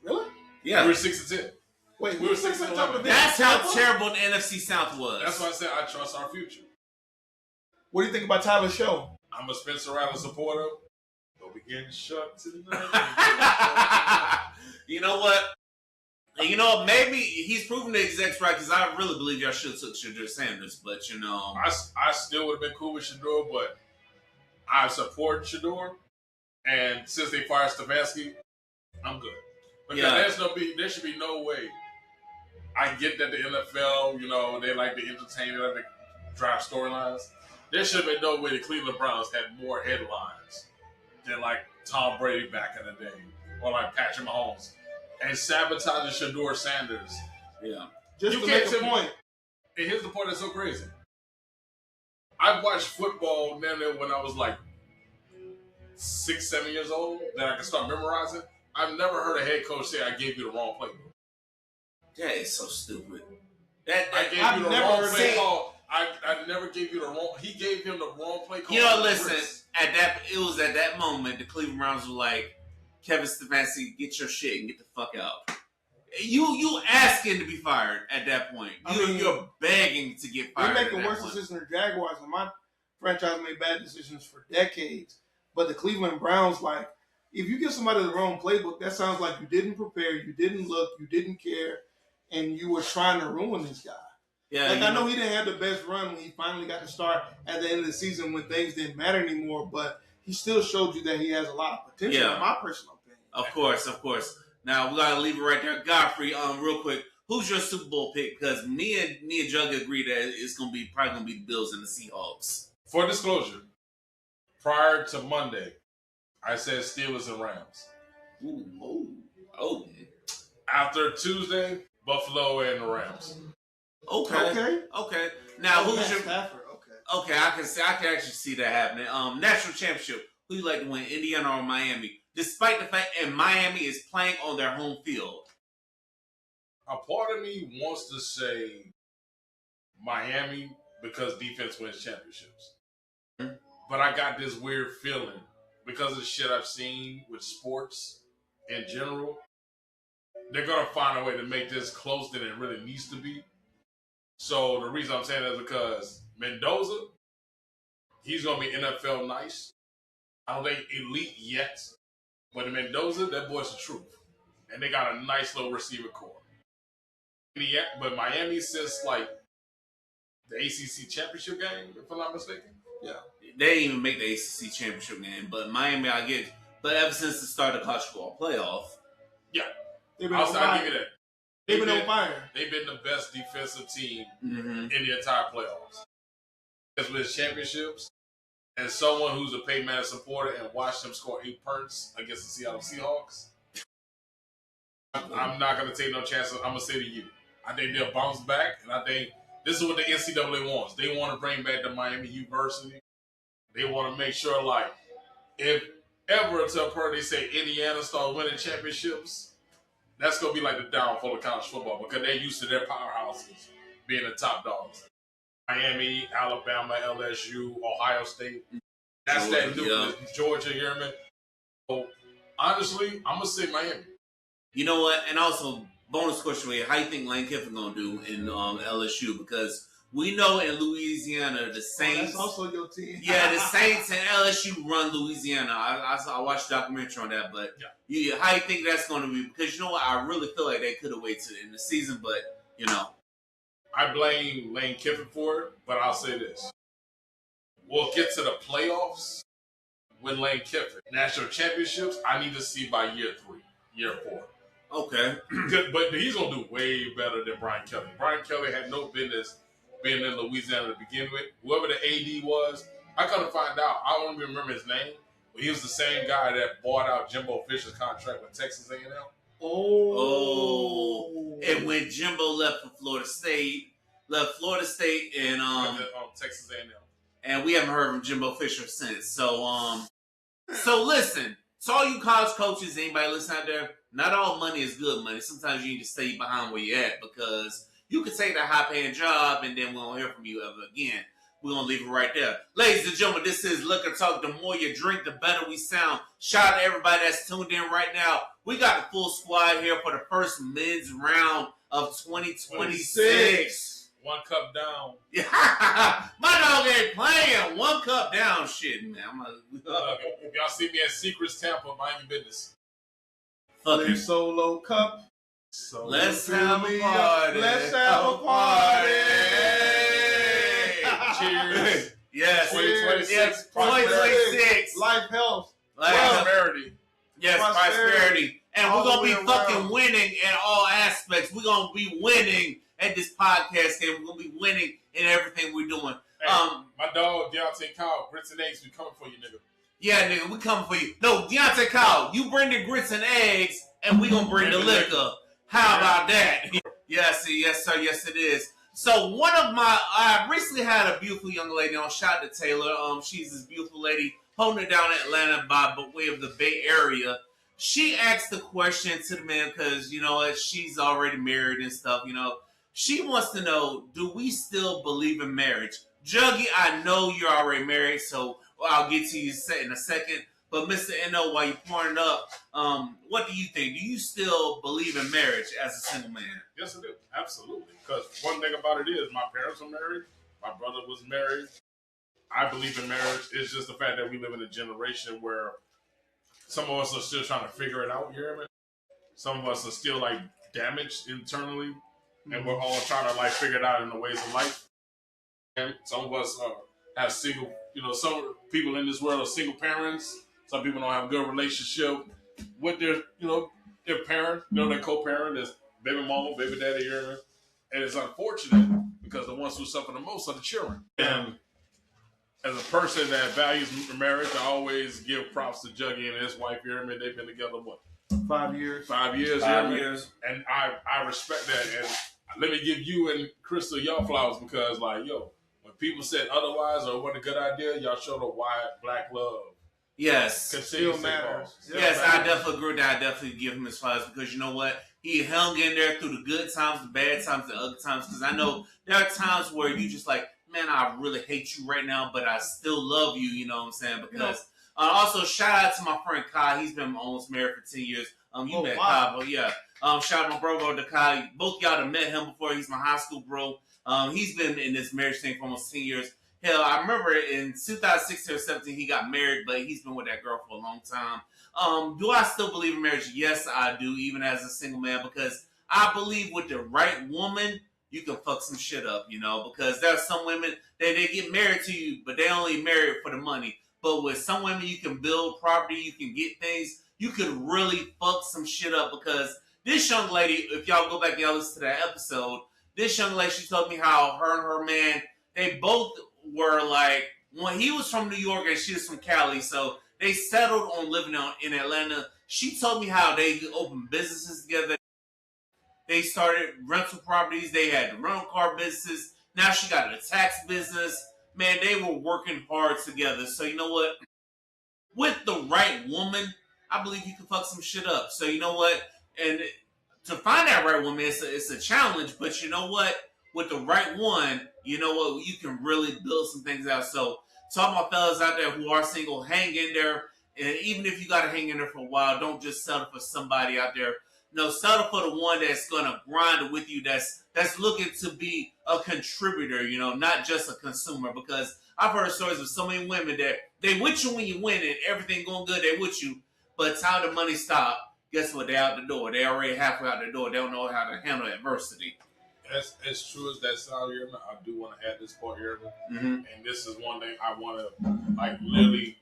Really? Yeah. We were 6-10. Wait, we were 6-11. That's how terrible the NFC South was. That's why I said I trust our future. What do you think about Tyler's show? I'm a Spencer Rattler supporter. Don't be getting shut to the You know what? You know, maybe he's proven the execs right because I really believe y'all should have took Shedeur Sanders, but you know. I still would have been cool with Shedeur, but I support Shedeur. And since they fired Stefanski, I'm good. Because there should be no way. I get that the NFL, they like to entertain, they like to drive storylines. There should be no way the Cleveland Browns had more headlines than like Tom Brady back in the day, or like Patrick Mahomes, and sabotaging Shador Sanders. Yeah, just to make a point. And here's the part that's so crazy. I watched football then when I was like 6, 7 years old, that I could start memorizing. I've never heard a head coach say, "I gave you the wrong playbook." That is so stupid. I gave you the wrong play call. I never gave you the wrong. He gave him the wrong play call. Listen. It was at that moment the Cleveland Browns were like, Kevin Stefanski, get your shit and get the fuck out. You asking to be fired at that point. You're begging to get fired. They're making worse decisions than the Jaguars, and my franchise made bad decisions for decades. But the Cleveland Browns, like, if you give somebody the wrong playbook, that sounds like you didn't prepare, you didn't look, you didn't care, and you were trying to ruin this guy. Yeah, I know he didn't have the best run when he finally got to start at the end of the season when things didn't matter anymore, but he still showed you that he has a lot of potential, in my personal opinion. Of course. Now, we got to leave it right there. Godfrey, real quick, who's your Super Bowl pick? Because me and Juggy agree that it's probably going to be the Bills and the Seahawks. For disclosure, prior to Monday, I said Steelers and Rams. Oh. After Tuesday, Buffalo and the Rams. Okay. Now, who's your Stafford? Okay, I can actually see that happening. National championship. Who you like to win, Indiana or Miami? Despite the fact that Miami is playing on their home field. A part of me wants to say Miami because defense wins championships. Mm-hmm. But I got this weird feeling because of the shit I've seen with sports in general. They're going to find a way to make this closer than it really needs to be. So the reason I'm saying that is because Mendoza, he's going to be NFL nice. I don't think elite yet. But in Mendoza, that boy's the truth. And they got a nice little receiver core. But Miami, since like the ACC championship game, if I'm not mistaken. Yeah. They didn't even make the ACC championship game. But Miami, I get it. But ever since the start of the college football playoff. Yeah. I'll give you that. They've been on fire. They've been the best defensive team in the entire playoffs. As with championships, as someone who's a Peyton Manning supporter and watched them score 8 points against the Seattle Seahawks, I'm not going to take no chances. I'm going to say to you, I think they'll bounce back, and I think this is what the NCAA wants. They want to bring back the Miami University. They want to make sure, like, if ever until they say Indiana starts winning championships, that's going to be like the downfall of college football because they're used to their powerhouses being the top dogs. Miami, Alabama, LSU, Ohio State. That's Georgia, that nucleus. Georgia, you hear me? So, honestly, I'm going to say Miami. You know what? And also, bonus question for you. How do you think Lane Kiffin going to do in LSU? Because we know in Louisiana, the Saints... that's also your team. Yeah, the Saints and LSU run Louisiana. I watched a documentary on that, but how do you think that's going to be? Because you know what? I really feel like they could have waited to the end of the season, but, you know. I blame Lane Kiffin for it, but I'll say this. We'll get to the playoffs with Lane Kiffin. National championships, I need to see by year 3, year 4. Okay. But he's going to do way better than Brian Kelly. Brian Kelly had no business being in Louisiana to begin with. Whoever the AD was, I couldn't find out. I don't even remember his name. But he was the same guy that bought out Jimbo Fisher's contract with Texas A&M. Oh. And when Jimbo left for Florida State and Texas A&M. And we haven't heard from Jimbo Fisher since. So listen, to all you college coaches, anybody listening out there, not all money is good money. Sometimes you need to stay behind where you're at because you can take that high-paying job and then we won't hear from you ever again. We're going to leave it right there. Ladies and gentlemen, this is Liquor Talk. The more you drink, the better we sound. Shout out to everybody that's tuned in right now. We got the full squad here for the first men's round of 2026. 1 cup down. Yeah, my dog ain't playing. 1 cup down shit, man. If y'all see me at Secrets Tampa, mind your business. Fuck you. Solo cup. So let's have a party. Let's have a party. Cheers. Yes. 2026. 2026. Life, health. Prosperity. Yes, prosperity. And we're going to be fucking winning in all aspects. We're going to be winning at this podcast game. We're going to be winning in everything we're doing. Hey, my dog, Deontay Kyle, grits and eggs, we coming for you, nigga. Yeah, nigga, we coming for you. No, Deontay Kyle, you bring the grits and eggs, and we going to bring the liquor. How about that? Yes, sir, yes, it is. So I recently had a beautiful young lady on. Shout out to Taylor. She's this beautiful lady holding it down in Atlanta by way of the Bay Area. She asked the question to the man because, you know, she's already married and stuff, you know. She wants to know, do we still believe in marriage? Juggy, I know you're already married, so I'll get to you in a second. But Mr. N.O., while you're pouring up, what do you think? Do you still believe in marriage as a single man? Yes, I do. Absolutely. Because one thing about it is my parents are married. My brother was married. I believe in marriage. It's just the fact that we live in a generation where some of us are still trying to figure it out, you hear me? Some of us are still, like, damaged internally. And we're all trying to, like, figure it out in the ways of life. And some of us have single, you know, some people in this world are single parents. Some people don't have a good relationship with their, you know, their parent, you know, their co-parent, there's baby mama, baby daddy, you hear me? And it's unfortunate because the ones who suffer the most are the children. And as a person that values marriage, I always give props to Juggy and his wife, you hear me? They've been together, what? 5 years. 5 years, 5 years. And I respect that. And let me give you and Crystal your flowers because, like, yo, when people said otherwise or it wasn't a good idea, y'all showed up why black love. Yes. Still matters. Yes, I definitely agree with that. I definitely give him his flowers because you know what? He hung in there through the good times, the bad times, the ugly times. Because I know there are times where you just like, man, I really hate you right now, but I still love you, you know what I'm saying? Because also, shout out to my friend Kai. He's been almost married for 10 years. You met Kai, but yeah. Shout out to my bro to Kai. Both y'all have met him before. He's my high school bro. He's been in this marriage thing for almost 10 years. Hell, I remember in 2016 or 17 he got married, but he's been with that girl for a long time. Do I still believe in marriage? Yes, I do, even as a single man, because I believe with the right woman, you can fuck some shit up, you know, because there are some women that they get married to you, but they only married for the money. But with some women, you can build property, you can get things, you could really fuck some shit up because this young lady, if y'all go back and y'all listen to that episode, this young lady, she told me how her and her man, they both were like, when he was from New York and she was from Cali, so they settled on living in Atlanta. She told me how they opened businesses together. They started rental properties. They had the rental car business. Now she got a tax business. Man, they were working hard together. So you know what? With the right woman, I believe you can fuck some shit up. So you know what? And to find that right woman, it's a challenge. But you know what? With the right one, you know what? You can really build some things out. So to all my fellas out there who are single, hang in there. And even if you got to hang in there for a while, don't just settle for somebody out there. No, settle for the one that's going to grind with you, that's looking to be a contributor, you know, not just a consumer. Because I've heard stories of so many women that they with you when you win and everything going good, they with you. But time the money stop, guess what? They out the door. They already halfway out the door. They don't know how to handle adversity. As true as that sounds, I do want to add this part here. Mm-hmm. And this is one thing I want to like literally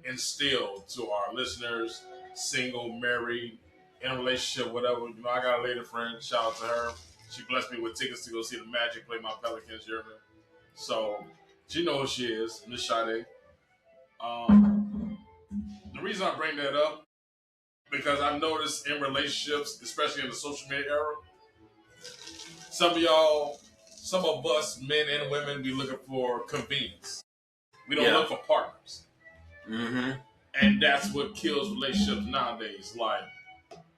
instill to our listeners, single, married, in a relationship, whatever. You know, I got a lady friend. Shout out to her. She blessed me with tickets to go see the Magic play my Pelicans. You hear me? So she knows who she is, Miss Sade. The reason I bring that up because I've noticed in relationships, especially in the social media era, some of us, men and women, be looking for convenience. We don't look for partners. Mm-hmm. And that's what kills relationships nowadays. Like,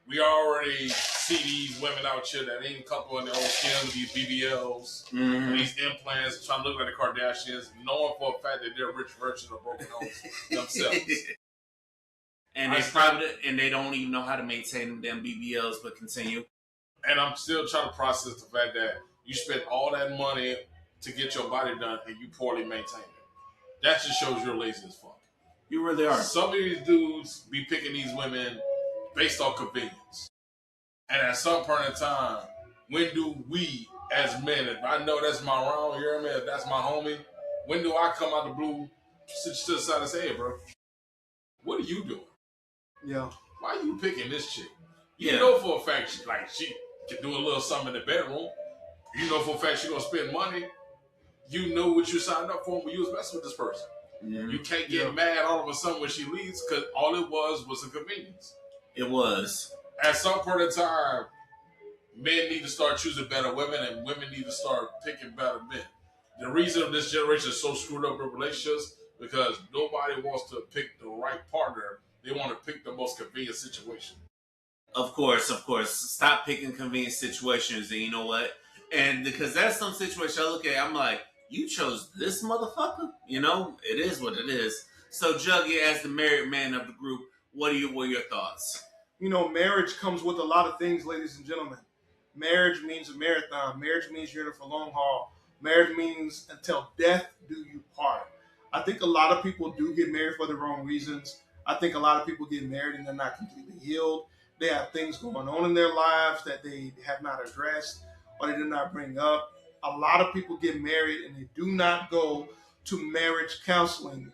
we already see these women out here that ain't comfortable in their own skin with these BBLs, these implants, trying to look like the Kardashians, knowing for a fact that they're rich versions of broken homes themselves. And they don't even know how to maintain them BBLs, but continue. And I'm still trying to process the fact that you spent all that money to get your body done and you poorly maintain it. That just shows you're lazy as fuck. You really are. Some of these dudes be picking these women based on convenience. And at some point in time, when do we as men, if I know that's my round, you hear me, if that's my homie, when do I come out the blue, sit to the side and say, hey, bro, what are you doing? Yeah. Why are you picking this chick? You know for a fact, she can do a little something in the bedroom. You know for a fact she's gonna spend money. You know what you signed up for when you was messing with this person. Mm-hmm. You can't get mad all of a sudden when she leaves because all it was a convenience. It was. At some point in time, men need to start choosing better women and women need to start picking better men. The reason this generation is so screwed up with relationships because nobody wants to pick the right partner. They want to pick the most convenient situation. Of course. Stop picking convenient situations, and you know what? And because that's some situation I look at, I'm like, you chose this motherfucker? You know, it is what it is. So, Juggy, as the married man of the group, what are your thoughts? You know, marriage comes with a lot of things, ladies and gentlemen. Marriage means a marathon. Marriage means you're in it for long haul. Marriage means until death do you part. I think a lot of people do get married for the wrong reasons. I think a lot of people get married and they're not completely healed. They have things going on in their lives that they have not addressed or they did not bring up. A lot of people get married and they do not go to marriage counseling.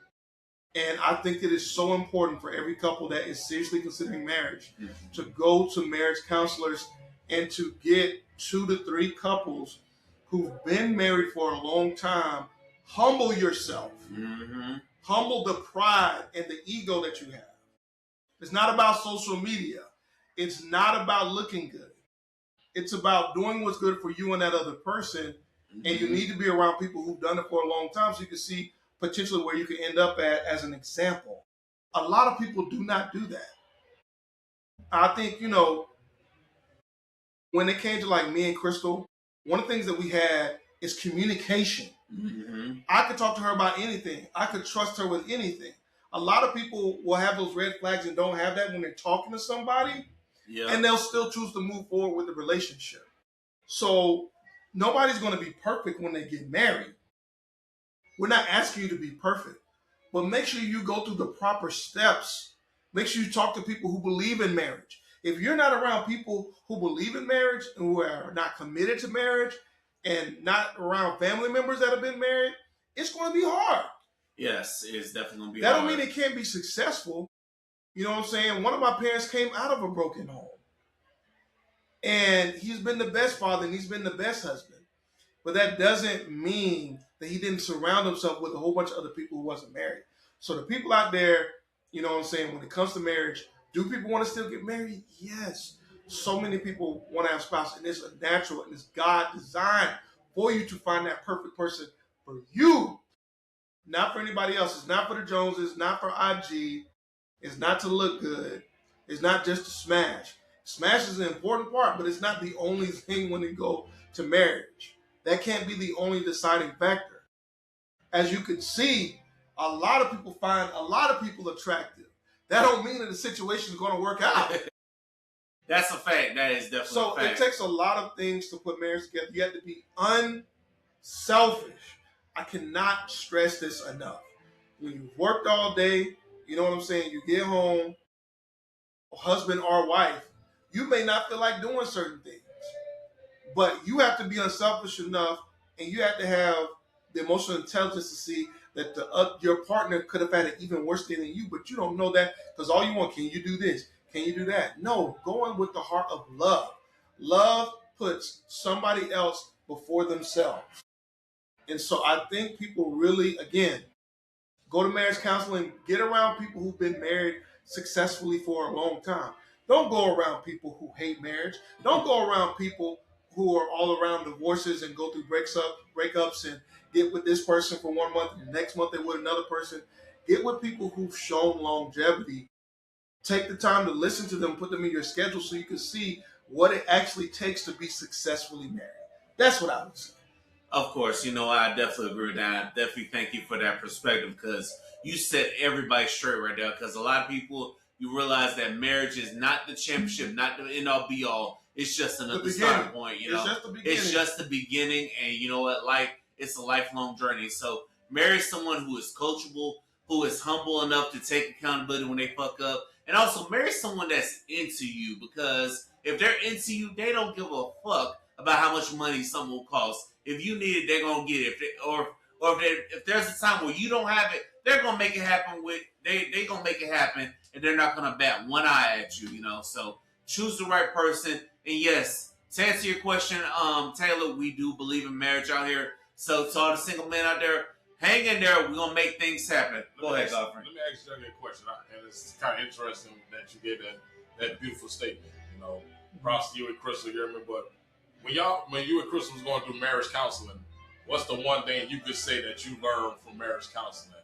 And I think it is so important for every couple that is seriously considering marriage to go to marriage counselors and to get 2 to 3 couples who've been married for a long time. Humble yourself. Mm-hmm. Humble the pride and the ego that you have. It's not about social media. It's not about looking good. It's about doing what's good for you and that other person. Mm-hmm. And you need to be around people who've done it for a long time so you can see potentially where you can end up at as an example. A lot of people do not do that. I think, you know, when it came to like me and Crystal, one of the things that we had is communication. Mm-hmm. I could talk to her about anything. I could trust her with anything. A lot of people will have those red flags and don't have that when they're talking to somebody, and they'll still choose to move forward with the relationship. So nobody's going to be perfect when they get married. We're not asking you to be perfect, but make sure you go through the proper steps. Make sure you talk to people who believe in marriage. If you're not around people who believe in marriage and who are not committed to marriage and not around family members that have been married, it's going to be hard. Yes, it's definitely going to be hard. That hard. don't mean it can't be successful. You know what I'm saying? One of my parents came out of a broken home. And he's been the best father and he's been the best husband. But that doesn't mean that he didn't surround himself with a whole bunch of other people who wasn't married. So the people out there, you know what I'm saying, when it comes to marriage, do people want to still get married? Yes. So many people want to have a spouse, and it's a natural, and it's God designed for you to find that perfect person for you, not for anybody else. It's not for the Joneses, not for IG. It's not to look good. It's not just to smash. Smash is an important part, but it's not the only thing when you go to marriage. That can't be the only deciding factor. As you can see, a lot of people find a lot of people attractive. That don't mean that the situation is going to work out. That's a fact. That is definitely a fact. So it takes a lot of things to put marriage together. You have to be unselfish. I cannot stress this enough. When you've worked all day, you know what I'm saying, you get home, husband or wife, you may not feel like doing certain things. But you have to be unselfish enough, and you have to have the emotional intelligence to see that your partner could have had an even worse day than you, but you don't know that because all you want, can you do this? Can you do that? No, going with the heart of love. Love puts somebody else before themselves. And so I think people really, again, go to marriage counseling, get around people who've been married successfully for a long time. Don't go around people who hate marriage. Don't go around people who are all around divorces and go through breakups and get with this person for 1 month and the next month they're with another person. Get with people who've shown longevity. Take the time to listen to them, put them in your schedule so you can see what it actually takes to be successfully married. That's what I would say. Of course, you know, I definitely agree with that. I definitely thank you for that perspective because you set everybody straight right there because a lot of people, you realize that marriage is not the championship, not the end-all be-all. It's just another starting point, you know. It's just the beginning, and you know what? Life, it's a lifelong journey. So marry someone who is coachable, who is humble enough to take accountability when they fuck up, and also marry someone that's into you because if they're into you, they don't give a fuck about how much money something will cost. If you need it, they're gonna get it. If there's a time where you don't have it, they're gonna make it happen. They gonna make it happen, and they're not gonna bat one eye at you. You know, so choose the right person. And yes, to answer your question, Taylor, we do believe in marriage out here. So to all the single men out there, hang in there. We're gonna make things happen. Go ahead, Godfrey. Let me ask you a question, and it's kind of interesting that you gave that beautiful statement. You know, props to you and Crystal here, but when you and Crystal was going through marriage counseling, what's the one thing you could say that you learned from marriage counseling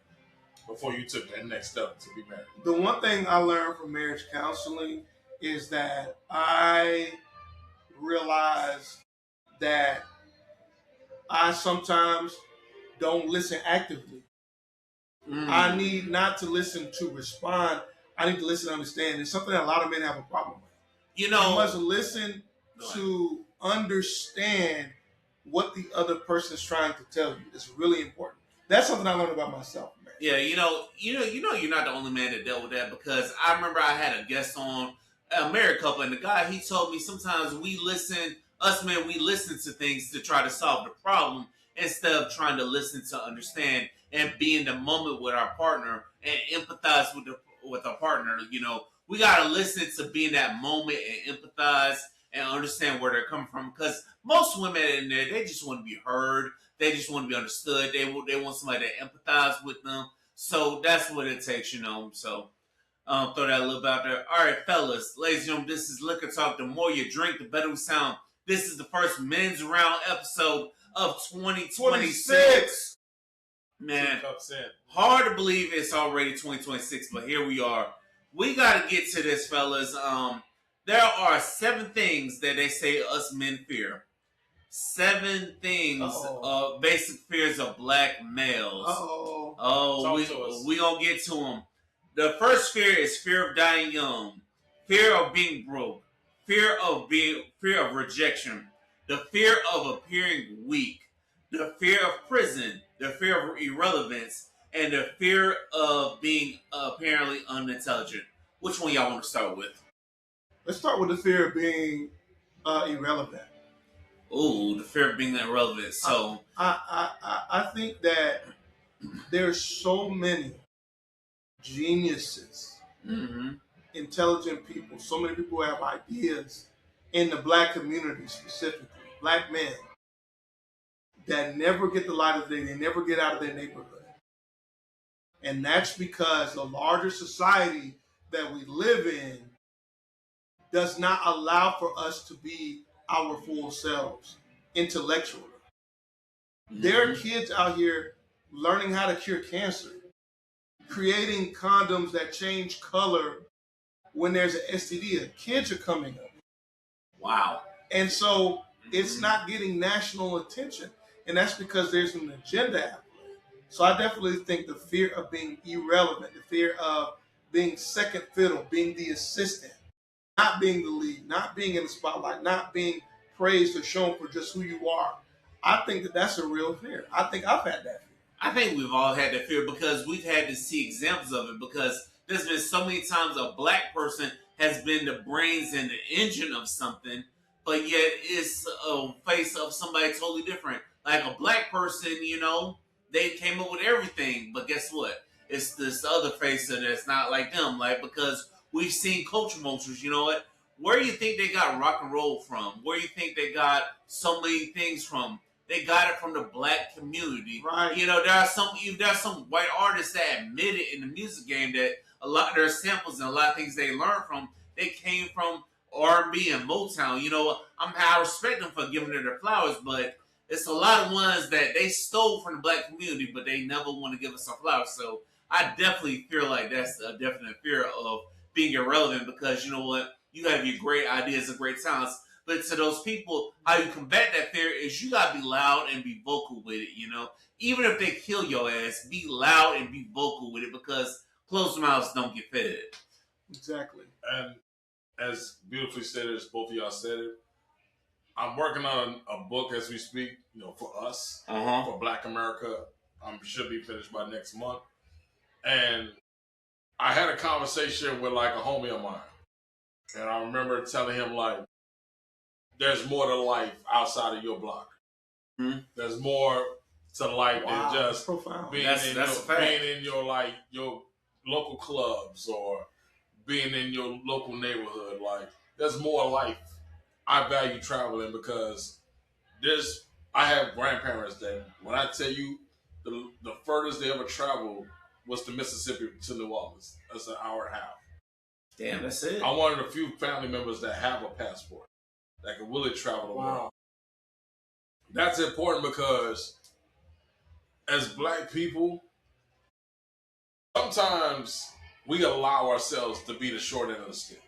before you took that next step to be married? The one thing I learned from marriage counseling is that I realized that I sometimes don't listen actively. I need not to listen to respond. I need to listen to understand. It's something that a lot of men have a problem with. You must listen to understand what the other person is trying to tell you. It's really important. That's something I learned about myself, man. Yeah, you're not the only man that dealt with that, because I remember I had a guest on, a married couple, and the guy, he told me sometimes we listen to things to try to solve the problem instead of trying to listen to understand and be in the moment with our partner and empathize with our partner. We gotta listen to be in that moment and empathize and understand where they're coming from, because most women in there, they just want to be heard. They just want to be understood. They want somebody to empathize with them. So that's what it takes, So throw that a little bit out there. All right, fellas, ladies and gentlemen, this is Liquor Talk. The more you drink, the better we sound. This is the first men's round episode of 2026. Man, hard to believe it's already 2026, but here we are. We got to get to this, fellas. There are 7 things that they say us men fear. 7 things, basic fears of black males. We gonna get to them. The first fear is fear of dying young, fear of being broke, fear of rejection, the fear of appearing weak, the fear of prison, the fear of irrelevance, and the fear of being apparently unintelligent. Which one y'all want to start with? Let's start with the fear of being irrelevant. Oh, the fear of being irrelevant. So I think that there's so many geniuses, intelligent people, so many people who have ideas in the black community, specifically black men, that never get the light of day. They never get out of their neighborhood. And that's because the larger society that we live in does not allow for us to be our full selves intellectually. There are kids out here learning how to cure cancer, creating condoms that change color when there's an STD. Kids are coming up. Wow. And so it's not getting national attention. And that's because there's an agenda at play. So I definitely think the fear of being irrelevant, the fear of being second fiddle, being the assistant, not being the lead, not being in the spotlight, not being praised or shown for just who you are. I think that that's a real fear. I think I've had that fear. I think we've all had that fear because we've had to see examples of it, because there's been so many times a black person has been the brains and the engine of something, but yet it's a face of somebody totally different. Like a black person, they came up with everything, but guess what? It's this other face that's not like them, because we've seen culture vultures, what? Where do you think they got rock and roll from? Where do you think they got so many things from? They got it from the black community. Right. There are some white artists that admit it in the music game that a lot of their samples and a lot of things they learned from, they came from R&B and Motown. I respect them for giving their flowers, but it's a lot of ones that they stole from the black community, but they never want to give us some flowers. So I definitely feel like that's a definite fear of being irrelevant, because you know what? You have your great ideas and great talents, but to those people, how you combat that fear is you gotta be loud and be vocal with it. Even if they kill your ass, be loud and be vocal with it, because closed mouths don't get fed. Exactly. And as beautifully said as both of y'all said it, I'm working on a book as we speak. For us, for Black America. Should be finished by next month. And I had a conversation with a homie of mine. And I remember telling him there's more to life outside of your block. There's more to life than just being in your local clubs or being in your local neighborhood. there's more life. I value traveling because I have grandparents that when I tell you the furthest they ever traveled was to Mississippi to New Orleans. That's an hour and a half. Damn, that's it. I'm one of the few family members that have a passport that can really travel the world. That's important because as black people, sometimes we allow ourselves to be the short end of the stick.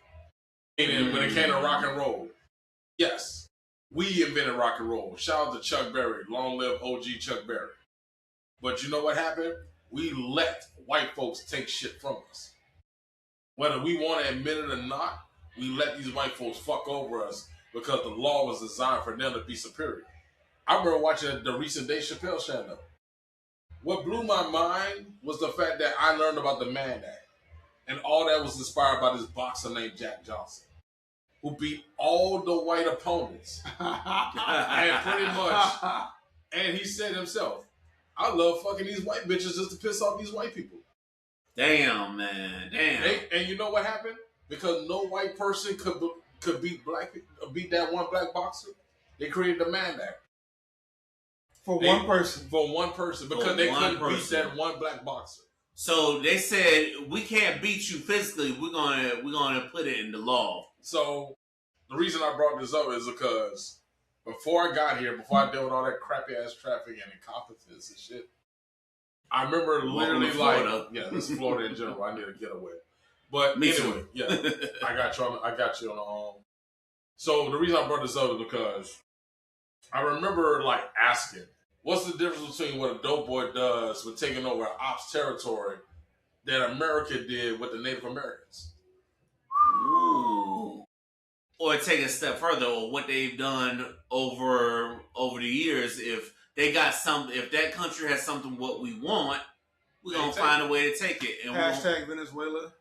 And when it came to rock and roll, yes, we invented rock and roll. Shout out to Chuck Berry. Long live OG Chuck Berry. But you know what happened? We let white folks take shit from us. Whether we want to admit it or not, we let these white folks fuck over us because the law was designed for them to be superior. I remember watching the recent Dave Chappelle stand-up. What blew my mind was the fact that I learned about the Mann Act. And all that was inspired by this boxer named Jack Johnson, who beat all the white opponents. And pretty much, and he said himself, I love fucking these white bitches just to piss off these white people. Damn, man. Damn. And you know what happened? Because no white person could beat that one black boxer, they created the Mann Act. For one person. Because they couldn't beat that one black boxer. So they said, we can't beat you physically. We're gonna put it in the law. So the reason I brought this up is because before I got here, before I dealt with all that crappy ass traffic and incompetence and shit, I remember literally this is Florida in general. I need to get away. But anyway, yeah, I got you on the arm. So the reason I brought this up is because I remember like asking, what's the difference between what a dope boy does with taking over an ops territory that America did with the Native Americans? Ooh. Or take a step further, or what they've done over the years. If that country has something what we want, we're gonna find a way to take it. And hashtag Venezuela.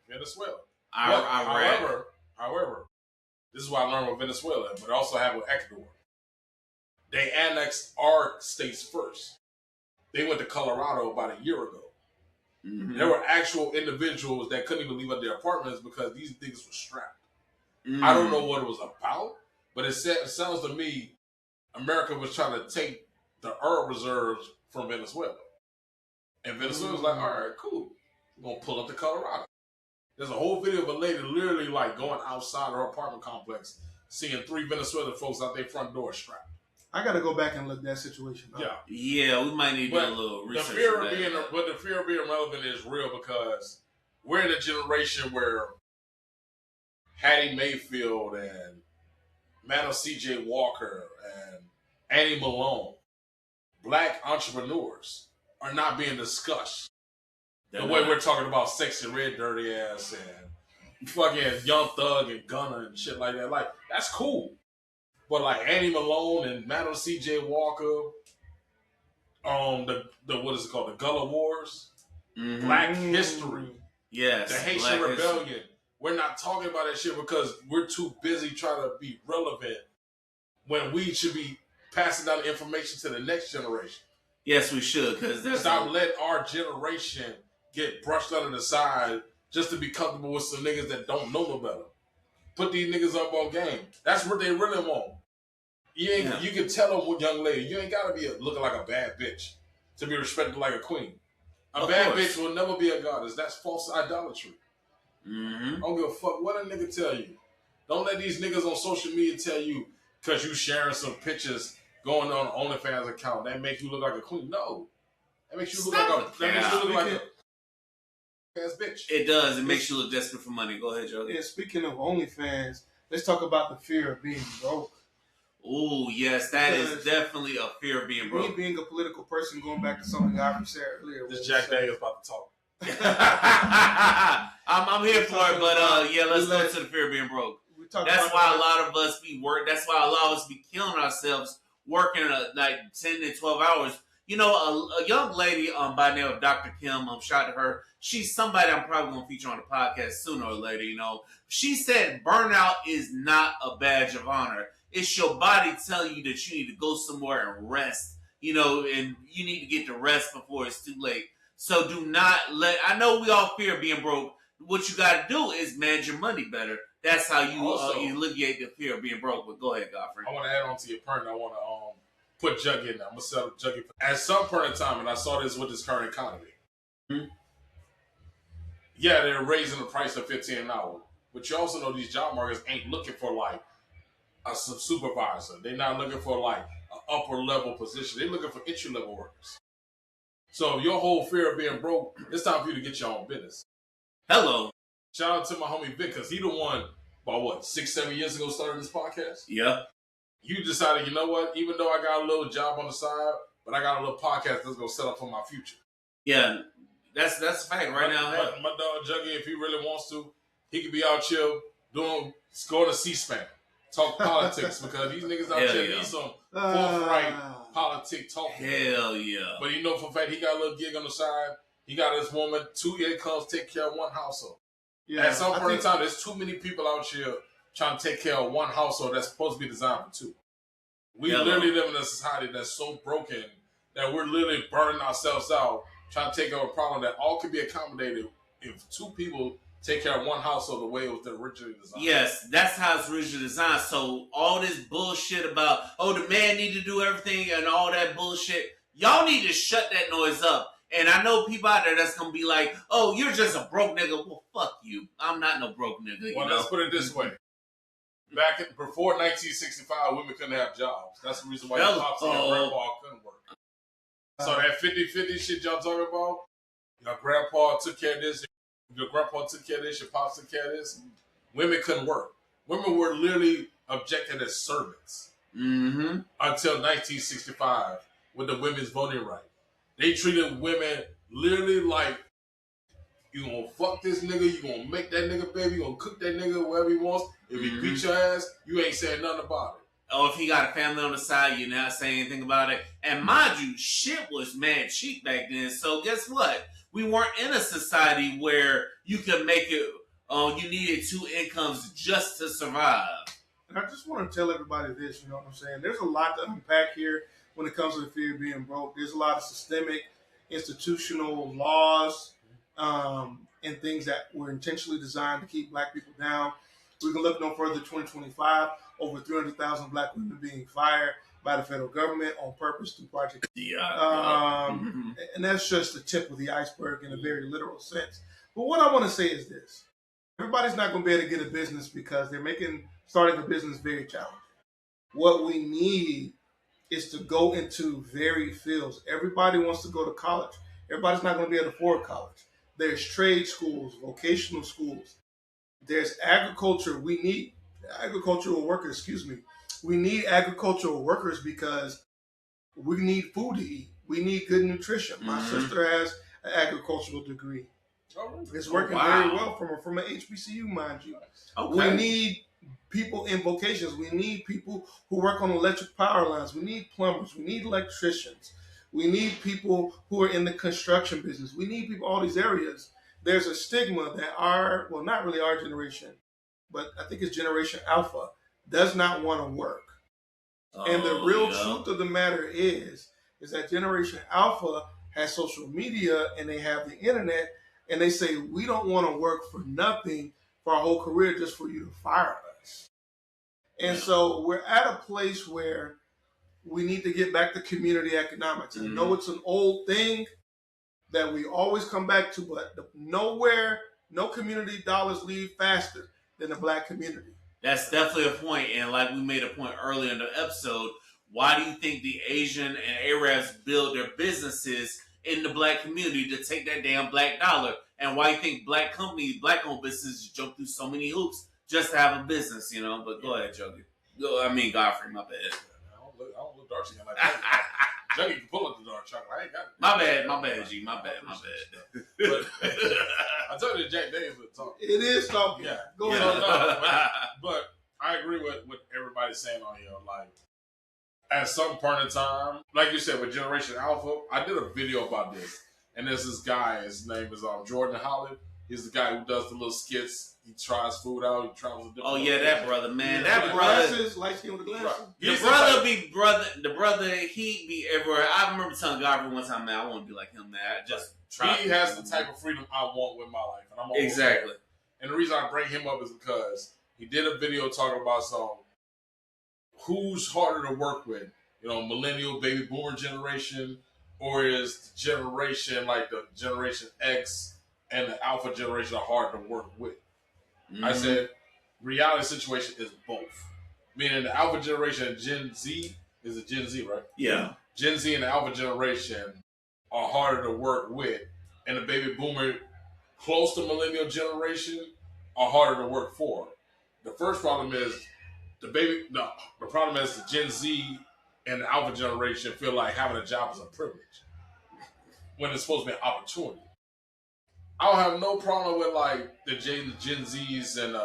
However, this is what I learned with Venezuela, but also happened with Ecuador. They annexed our states first. They went to Colorado about a year ago. Mm-hmm. There were actual individuals that couldn't even leave out their apartments because these niggas were strapped. Mm. I don't know what it was about, but it sounds to me America was trying to take the herb reserves from Venezuela. And Venezuela was like, all right, cool. We're going to pull up to Colorado. There's a whole video of a lady literally like going outside her apartment complex, seeing 3 Venezuelan folks out their front door strapped. I got to go back and look that situation up. Yeah, we might need to do a little research. The fear of being relevant is real because we're in a generation where Hattie Mayfield and Madam C.J. Walker and Annie Malone, black entrepreneurs, are not being discussed. The way we're talking about Sexy Red Dirty Ass and fucking Young Thug and Gunna and shit like that. Like, that's cool. But like Annie Malone and Madam C.J. Walker, the what is it called? The Gullah Wars, Black History, yes, the Haitian Rebellion. History. We're not talking about that shit because we're too busy trying to be relevant when we should be passing down the information to the next generation. Yes, we should, because stop letting our generation get brushed under the side just to be comfortable with some niggas that don't know no better. Put these niggas up on game. That's what they really want. You can tell them, young lady, you ain't gotta be looking like a bad bitch to be respected like a queen. A bad bitch will never be a goddess. That's false idolatry. Mm-hmm. I don't give a fuck what a nigga tell you. Don't let these niggas on social media tell you because you sharing some pictures going on OnlyFans account that make you look like a queen. No, that makes you look like a ass bitch. It does. It makes you look desperate for money. Go ahead, Joe. Yeah, speaking of OnlyFans, let's talk about the fear of being broke. Oh, yes, that is definitely a fear of being broke. Me being a political person, going back to something Godfrey said earlier. This Jack Daniels about to talk. I'm here for it, but let's go to the fear of being broke. That's why a lot of us be work. That's why a lot of us be killing ourselves working like 10 to 12 hours. You know, a young lady by the name of Dr. Kim, shout out to her. She's somebody I'm probably going to feature on the podcast sooner or later, you know. She said burnout is not a badge of honor. It's your body telling you that you need to go somewhere and rest, you know, and you need to get to rest before it's too late. So do not I know we all fear being broke. What you got to do is manage your money better. That's how you Also, alleviate the fear of being broke. But go ahead, Godfrey. I want to add on to your point. I want to put Juggy in there. I'm going to set up Juggy. At some point in time, and I saw this with this current economy, yeah, they're raising the price of $15 an hour. But you also know these job markets ain't looking for like a supervisor. They're not looking for like an upper level position. They're looking for entry level workers. So your whole fear of being broke, it's time for you to get your own business. Hello. Shout out to my homie Vic, because he the one, about what, 6-7 years ago started this podcast? Yeah. You decided, you know what, even though I got a little job on the side, but I got a little podcast that's going to set up for my future. Yeah, that's a fact right now. My dog Juggy, if he really wants to, he could be out here going to C-SPAN, talk politics, because these niggas out here need some forthright politic talk. Hell yeah. But you know for a fact, he got a little gig on the side. He got his woman, 2 incomes, take care of one household. Yeah, at some point in time, there's too many people out here trying to take care of one household that's supposed to be designed for two. We literally live in a society that's so broken that we're literally burning ourselves out trying to take care of a problem that all could be accommodated if two people take care of one household the way it was originally designed. Yes, that's how it's originally designed. So all this bullshit about, the man need to do everything and all that bullshit, y'all need to shut that noise up. And I know people out there that's going to be like, oh, you're just a broke nigga. Well, fuck you. I'm not no broke nigga. Well, let's put it this way. Before 1965, women couldn't have jobs. That's the reason why your pops and your grandpa couldn't work. So that 50-50 shit y'all talking about, your grandpa took care of this, your grandpa took care of this, your pops took care of this. Women couldn't work. Women were literally objected as servants until 1965 with the women's voting right. They treated women literally like, you gonna fuck this nigga, you gonna make that nigga baby, you gonna cook that nigga wherever he wants. If he beat your ass, you ain't saying nothing about it. Or if he got a family on the side, you're not saying anything about it. And mind you, shit was mad cheap back then. So guess what? We weren't in a society where you could make it, you needed 2 incomes just to survive. And I just want to tell everybody this, you know what I'm saying? There's a lot to unpack here when it comes to the fear of being broke. There's a lot of systemic, institutional laws, and things that were intentionally designed to keep black people down. We can look no further. 2025, over 300,000 black women being fired by the federal government on purpose through Project. And that's just the tip of the iceberg in a very literal sense. But what I want to say is this. Everybody's not going to be able to get a business because they're starting a business very challenging. What we need is to go into varied fields. Everybody wants to go to college. Everybody's not going to be able to afford college. There's trade schools, vocational schools. There's agriculture. We need agricultural workers, We need agricultural workers because we need food to eat. We need good nutrition. My sister has an agricultural degree. It's working very well from an HBCU, mind you. Okay. We need people in vocations. We need people who work on electric power lines. We need plumbers. We need electricians. We need people who are in the construction business. We need people in all these areas. There's a stigma that not really our generation, but I think it's Generation Alpha, does not want to work. And the real truth of the matter is that Generation Alpha has social media and they have the internet, and they say, we don't want to work for nothing for our whole career just for you to fire us. And so we're at a place where we need to get back to community economics. I know it's an old thing that we always come back to, but no community dollars leave faster than the black community. That's definitely a point. And like we made a point earlier in the episode, why do you think the Asian and Arabs build their businesses in the black community to take that damn black dollar? And why do you think black companies, black-owned businesses jump through so many hoops just to have a business, But go ahead, Juggy. Godfrey, my bad. I don't look dark skin like that. Juggy can pull up the dark chocolate. I ain't got it. My bad, G. My bad. But I told you Jack Daniels would talk. It is talking. Yeah. Go ahead. But I agree with what everybody's saying on here. Like, at some point in time, like you said, with Generation Alpha, I did a video about this. And there's this guy, his name is Jordan Holland. He's the guy who does the little skits. He tries food out. He travels to different that brother, man. Yeah, that brother. Glasses, light skin with the glasses. The brother, he be everywhere. I remember telling Godfrey one time, man, I want to be like him, man. He has the type of freedom I want with my life. And I'm exactly. And the reason I bring him up is because He did a video talking about who's harder to work with, millennial baby boomer generation, or is the generation like the generation X and the alpha generation are hard to work with. Mm-hmm. I said, reality situation is both. Meaning the alpha generation, Gen Z, is it Gen Z, right? Yeah. Gen Z and the alpha generation are harder to work with, and the baby boomer close to millennial generation are harder to work for. The first problem is the problem is the Gen Z and the alpha generation feel like having a job is a privilege when it's supposed to be an opportunity. I don't have no problem with like the Gen Zs and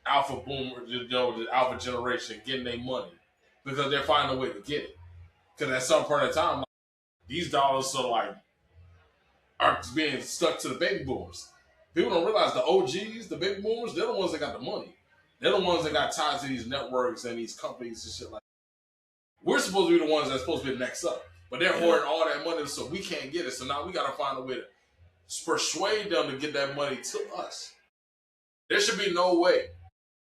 alpha boomer, the alpha generation getting their money because they're finding a way to get it. Because at some point in time, these dollars are being stuck to the baby boomers. People don't realize the OGs, the baby boomers, they're the ones that got the money. They're the ones that got ties to these networks and these companies and shit like that. We're supposed to be the ones that's supposed to be next up. But they're hoarding all that money, so we can't get it. So now we got to find a way to persuade them to get that money to us. There should be no way.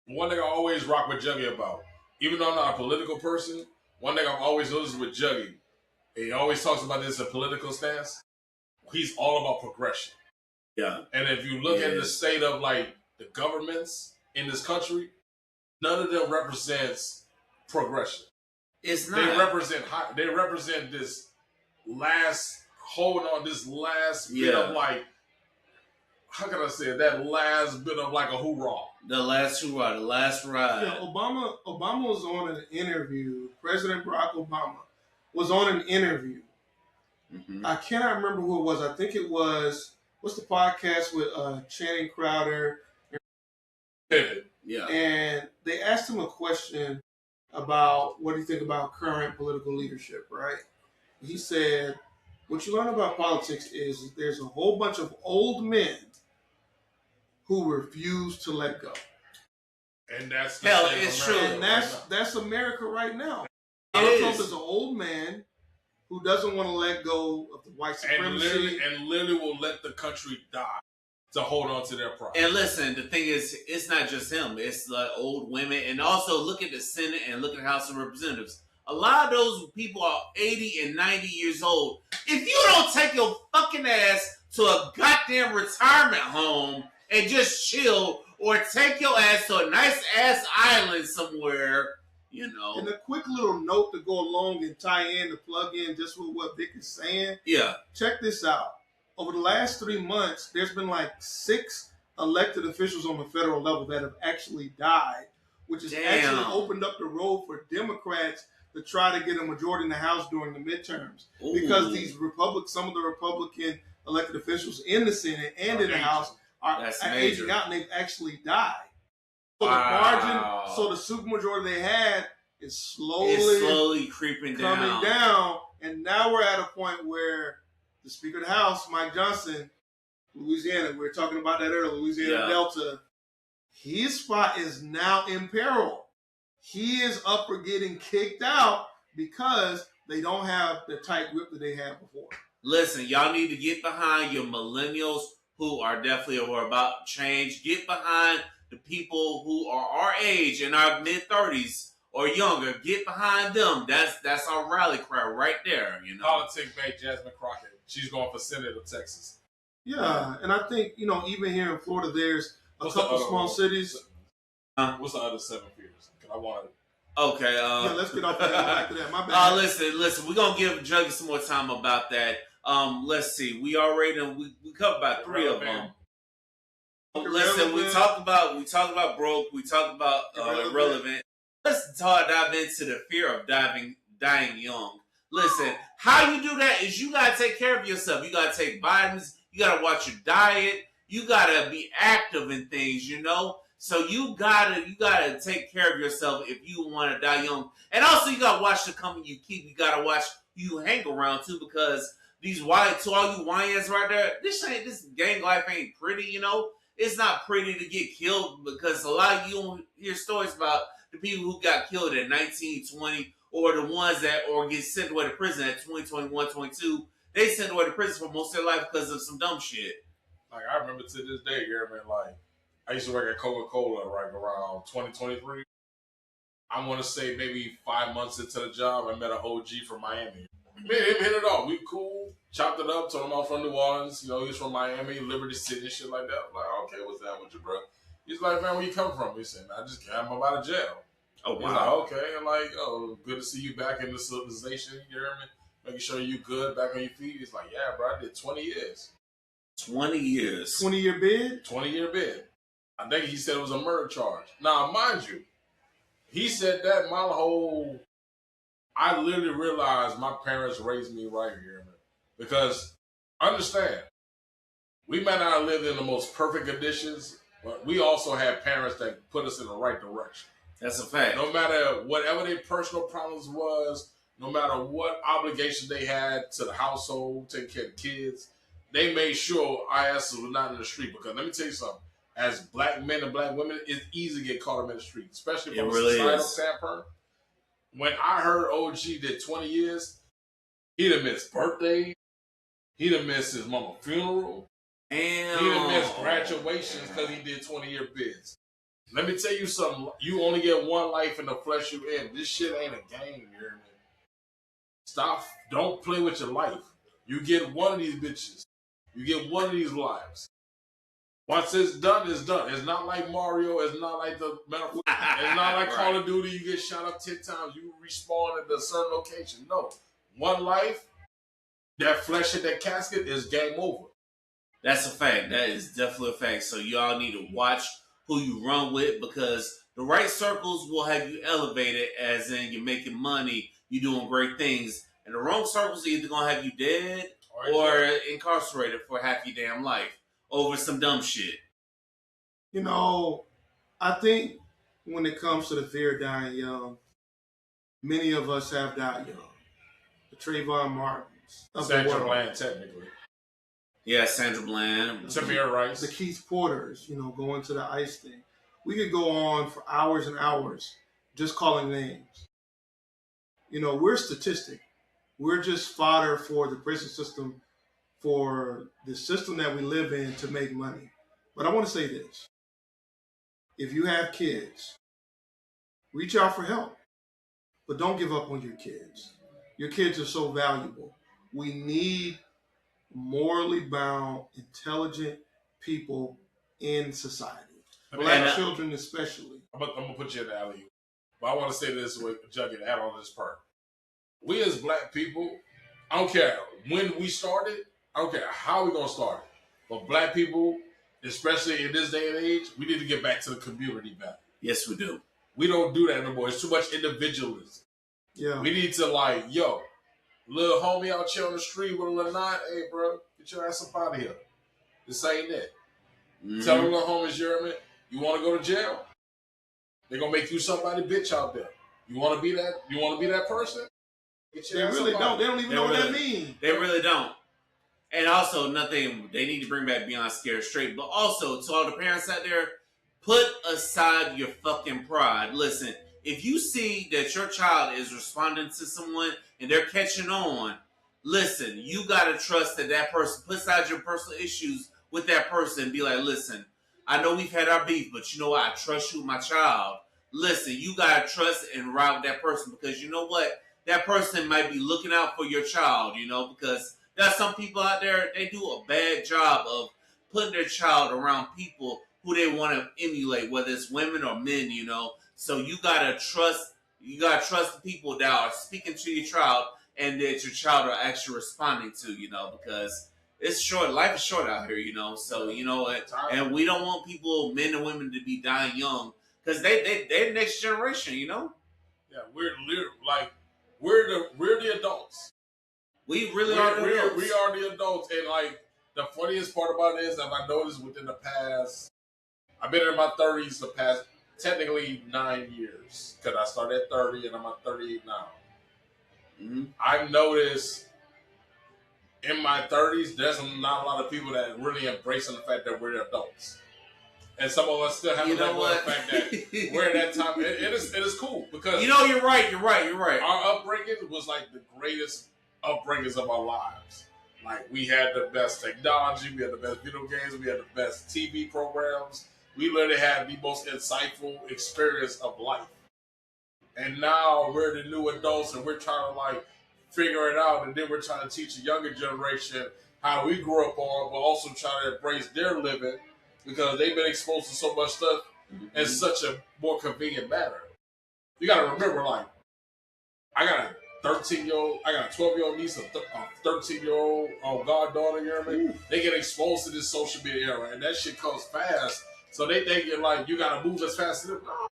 One thing I always rock with Juggy about, even though I'm not a political person, one thing I've always noticed with Juggy, and he always talks about this in political stance, he's all about progression. Yeah. And if you look at the state of like the governments in this country, none of them represents progression. It's not. They represent this last bit of like, how can I say it? That last bit of like a hoorah. The last hoorah, the last ride. Yeah, Obama was on an interview. President Barack Obama was on an interview. Mm-hmm. I cannot remember who it was. I think it was, what's the podcast with Channing Crowder? Yeah. And they asked him a question about what do you think about current political leadership, right? He said, what you learn about politics is there's a whole bunch of old men who refuse to let go. And that's it's true. And that's America right now. Donald Trump is an old man who doesn't want to let go of the white supremacy. And literally will let the country die to hold on to their pride. And listen, the thing is, it's not just him. It's like old women. And also look at the Senate and look at the House of Representatives. A lot of those people are 80 and 90 years old. If you don't take your fucking ass to a goddamn retirement home and just chill, or take your ass to a nice ass island somewhere, And a quick little note to go along and tie in, to plug in just with what Vic is saying. Yeah. Check this out. Over the last 3 months, there's been like 6 elected officials on the federal level that have actually died, which has actually opened up the road for Democrats to try to get a majority in the House during the midterms. Ooh. Because some of the Republican elected officials in the Senate and in the House are aging out, and they've actually died. So the margin, so the supermajority they had is slowly creeping coming down. And now we're at a point where the Speaker of the House, Mike Johnson, Louisiana, we were talking about that earlier, Louisiana Delta, his spot is now in peril. He is up for getting kicked out because they don't have the tight grip that they had before. Listen, y'all need to get behind your millennials who are about change. Get behind the people who are our age in our mid-30s or younger. Get behind them. That's our rally cry right there. Politics made Jasmine Crockett. She's going for Senate of Texas. Yeah, and I think, even here in Florida, there's a couple small cities. What's the other 7 fears? I want to. Okay. Let's get off that. Back to that. My bad. Listen. We're gonna give Juggy some more time about that. Let's see. We already we covered about 3 of them. Listen, we talked about broke. We talked about irrelevant. Let's dive into the fear of dying young. Listen, how you do that is you gotta take care of yourself. You gotta take vitamins. You gotta watch your diet. You gotta be active in things. So you gotta take care of yourself if you want to die young. And also you gotta watch the company you keep. You gotta watch who you hang around too, because to all you YNs right there, this gang life ain't pretty, It's not pretty to get killed, because a lot of you don't hear stories about the people who got killed at 19, 20, or the ones that get sent away to prison at 20, 21, 22. They sent away to prison for most of their life because of some dumb shit. Like, I remember to this day, like, I used to work at Coca-Cola right around 2023. I want to say maybe 5 months into the job, I met an OG from Miami. Me and him hit it off. We cool, chopped it up, told him I'm from New Orleans. You know, he's from Miami, Liberty City, shit like that. I'm like, okay, what's that with you, bro? He's like, man, where you come from? He said, man, I just came out of jail. Oh, wow. He's like, okay. I'm like, oh, good to see you back in the civilization. You hear me? Making sure you good, back on your feet. He's like, yeah, bro, I did 20 years. 20 years. 20-year bid? 20-year bid. I think he said it was a murder charge. Now, mind you, he said that my whole... I literally realized my parents raised me right here, man. Because, understand, we might not have lived in the most perfect conditions, but we also had parents that put us in the right direction. That's a fact. No matter whatever their personal problems was, no matter what obligation they had to the household, taking care of the kids, they made sure our asses were not in the street. Because let me tell you something, as black men and black women, it's easy to get caught up in the street, especially from a societal standpoint. When I heard OG did 20 years, he done missed birthdays, he done missed his mama's funeral, Damn. he done missed graduations because he did 20-year bids. Let me tell you something. You only get one life in the flesh you in. This shit ain't a game, you hear me? Stop. Don't play with your life. You get one of these bitches. You get one of these lives. Once it's done, it's done. It's not like Mario. It's not like the metaphor. It's not like Call of Duty. You get shot up 10 times. You respawn at a certain location. No. One life, that flesh in that casket is game over. That's a fact. That is definitely a fact. So y'all need to watch who you run with, because the right circles will have you elevated, as in you're making money, you're doing great things. And the wrong circles are either going to have you dead or incarcerated for half your damn life over some dumb shit. You know, I think when it comes to the fear of dying young, many of us have died young. The Trayvon Martins. Sandra Bland, technically. Yeah, Sandra Bland. Tamir Rice. The Keith Porters, going to the ICE thing. We could go on for hours and hours just calling names. We're statistic. We're just fodder for the prison system, for the system that we live in to make money. But I want to say this. If you have kids, reach out for help. But don't give up on your kids. Your kids are so valuable. We need morally bound, intelligent people in society. Black children especially. I'm going to put you in the alley. But I want to say this with Juggy to add on this part. We as black people, I don't care when we started, I don't care how we're going to start it. But black people, especially in this day and age, we need to get back to the community value. Yes, we do. We don't do that anymore. It's too much individualism. Yeah. We need to little homie out here on the street with a little knot, hey, bro, get your ass up out of here. This ain't it. Mm-hmm. Tell them little homies, Jeremy, you want to go to jail? They're going to make you somebody bitch out there. You want to be that? You want to be that person? They really don't. They don't even know what that means. They really don't. And also, nothing, they need to bring back Beyond Scared Straight. But also, to all the parents out there, put aside your fucking pride. Listen, if you see that your child is responding to someone and they're catching on, listen, you got to trust that person, put aside your personal issues with that person and be like, listen, I know we've had our beef, but you know what? I trust you with my child. Listen, you got to trust and ride with that person, because you know what? That person might be looking out for your child, because there's some people out there, they do a bad job of putting their child around people who they want to emulate, whether it's women or men, So you gotta trust the people that are speaking to your child and that your child are actually responding to, because it's short. Life is short out here, So and we don't want people, men and women, to be dying young, because they're the next generation, Yeah, we're the adults. We really are the adults. We are the adults, and the funniest part about it is that I noticed within the past, I've been in my 30s the past technically 9 years, because I started at 30 and I'm at 38 now. Mm-hmm. I've noticed in my 30s, there's not a lot of people that really embracing the fact that we're adults. And some of us still have to let go of the fact that we're in that time. It is cool, because you're right. Our upbringing was like the greatest upbringings of our lives. We had the best technology, we had the best video games, we had the best TV programs, we literally had the most insightful experience of life. And now we're the new adults and we're trying to like figure it out. And then we're trying to teach the younger generation how we grew up on, but also trying to embrace their living because they've been exposed to so much stuff in such a more convenient manner. You got to remember, like, I got a 13-year-old, I got a 12-year-old niece, a 13-year-old goddaughter, you know what I mean? They get exposed to this social media era, and that shit comes fast. So they think like you got to move as fast as them. No.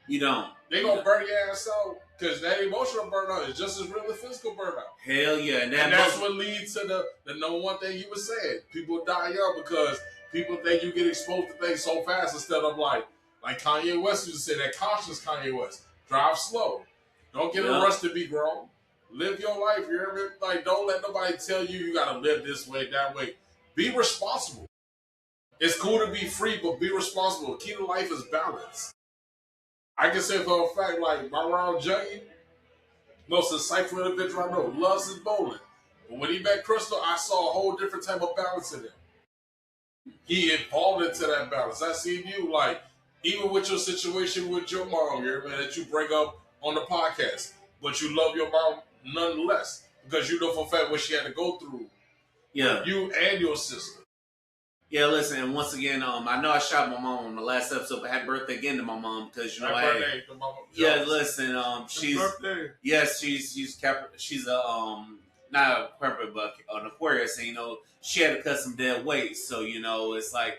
You don't. They gonna burn your ass out because that emotional burnout is just as real as physical burnout. Hell yeah. And that's what leads to the number one thing you were saying. People die young because people think you get exposed to things so fast instead of like Kanye West used to say, that cautious Kanye West. Drive slow. Don't get in a rush to be grown. Live your life. You hear me? Like, don't let nobody tell you gotta live this way, that way. Be responsible. It's cool to be free, but be responsible. The key to life is balance. I can say for a fact, like, my round Juggy, most insightful individual I know, loves his bowling. But when he met Crystal, I saw a whole different type of balance in him. He evolved into that balance. I seen you, like, even with your situation with your mom, you know, man, that you bring up on the podcast, but you love your mom nonetheless because you know for a fact what she had to go through. Yeah. You and your sister. Yeah, listen, and once again, I know I shot my mom on the last episode, but happy birthday again to my mom because you know happy birthday to Mama. Yeah, listen, she's birthday. Yes, she's a not a Capricorn but an Aquarius, and you know she had to cut some dead weight, so you know it's like.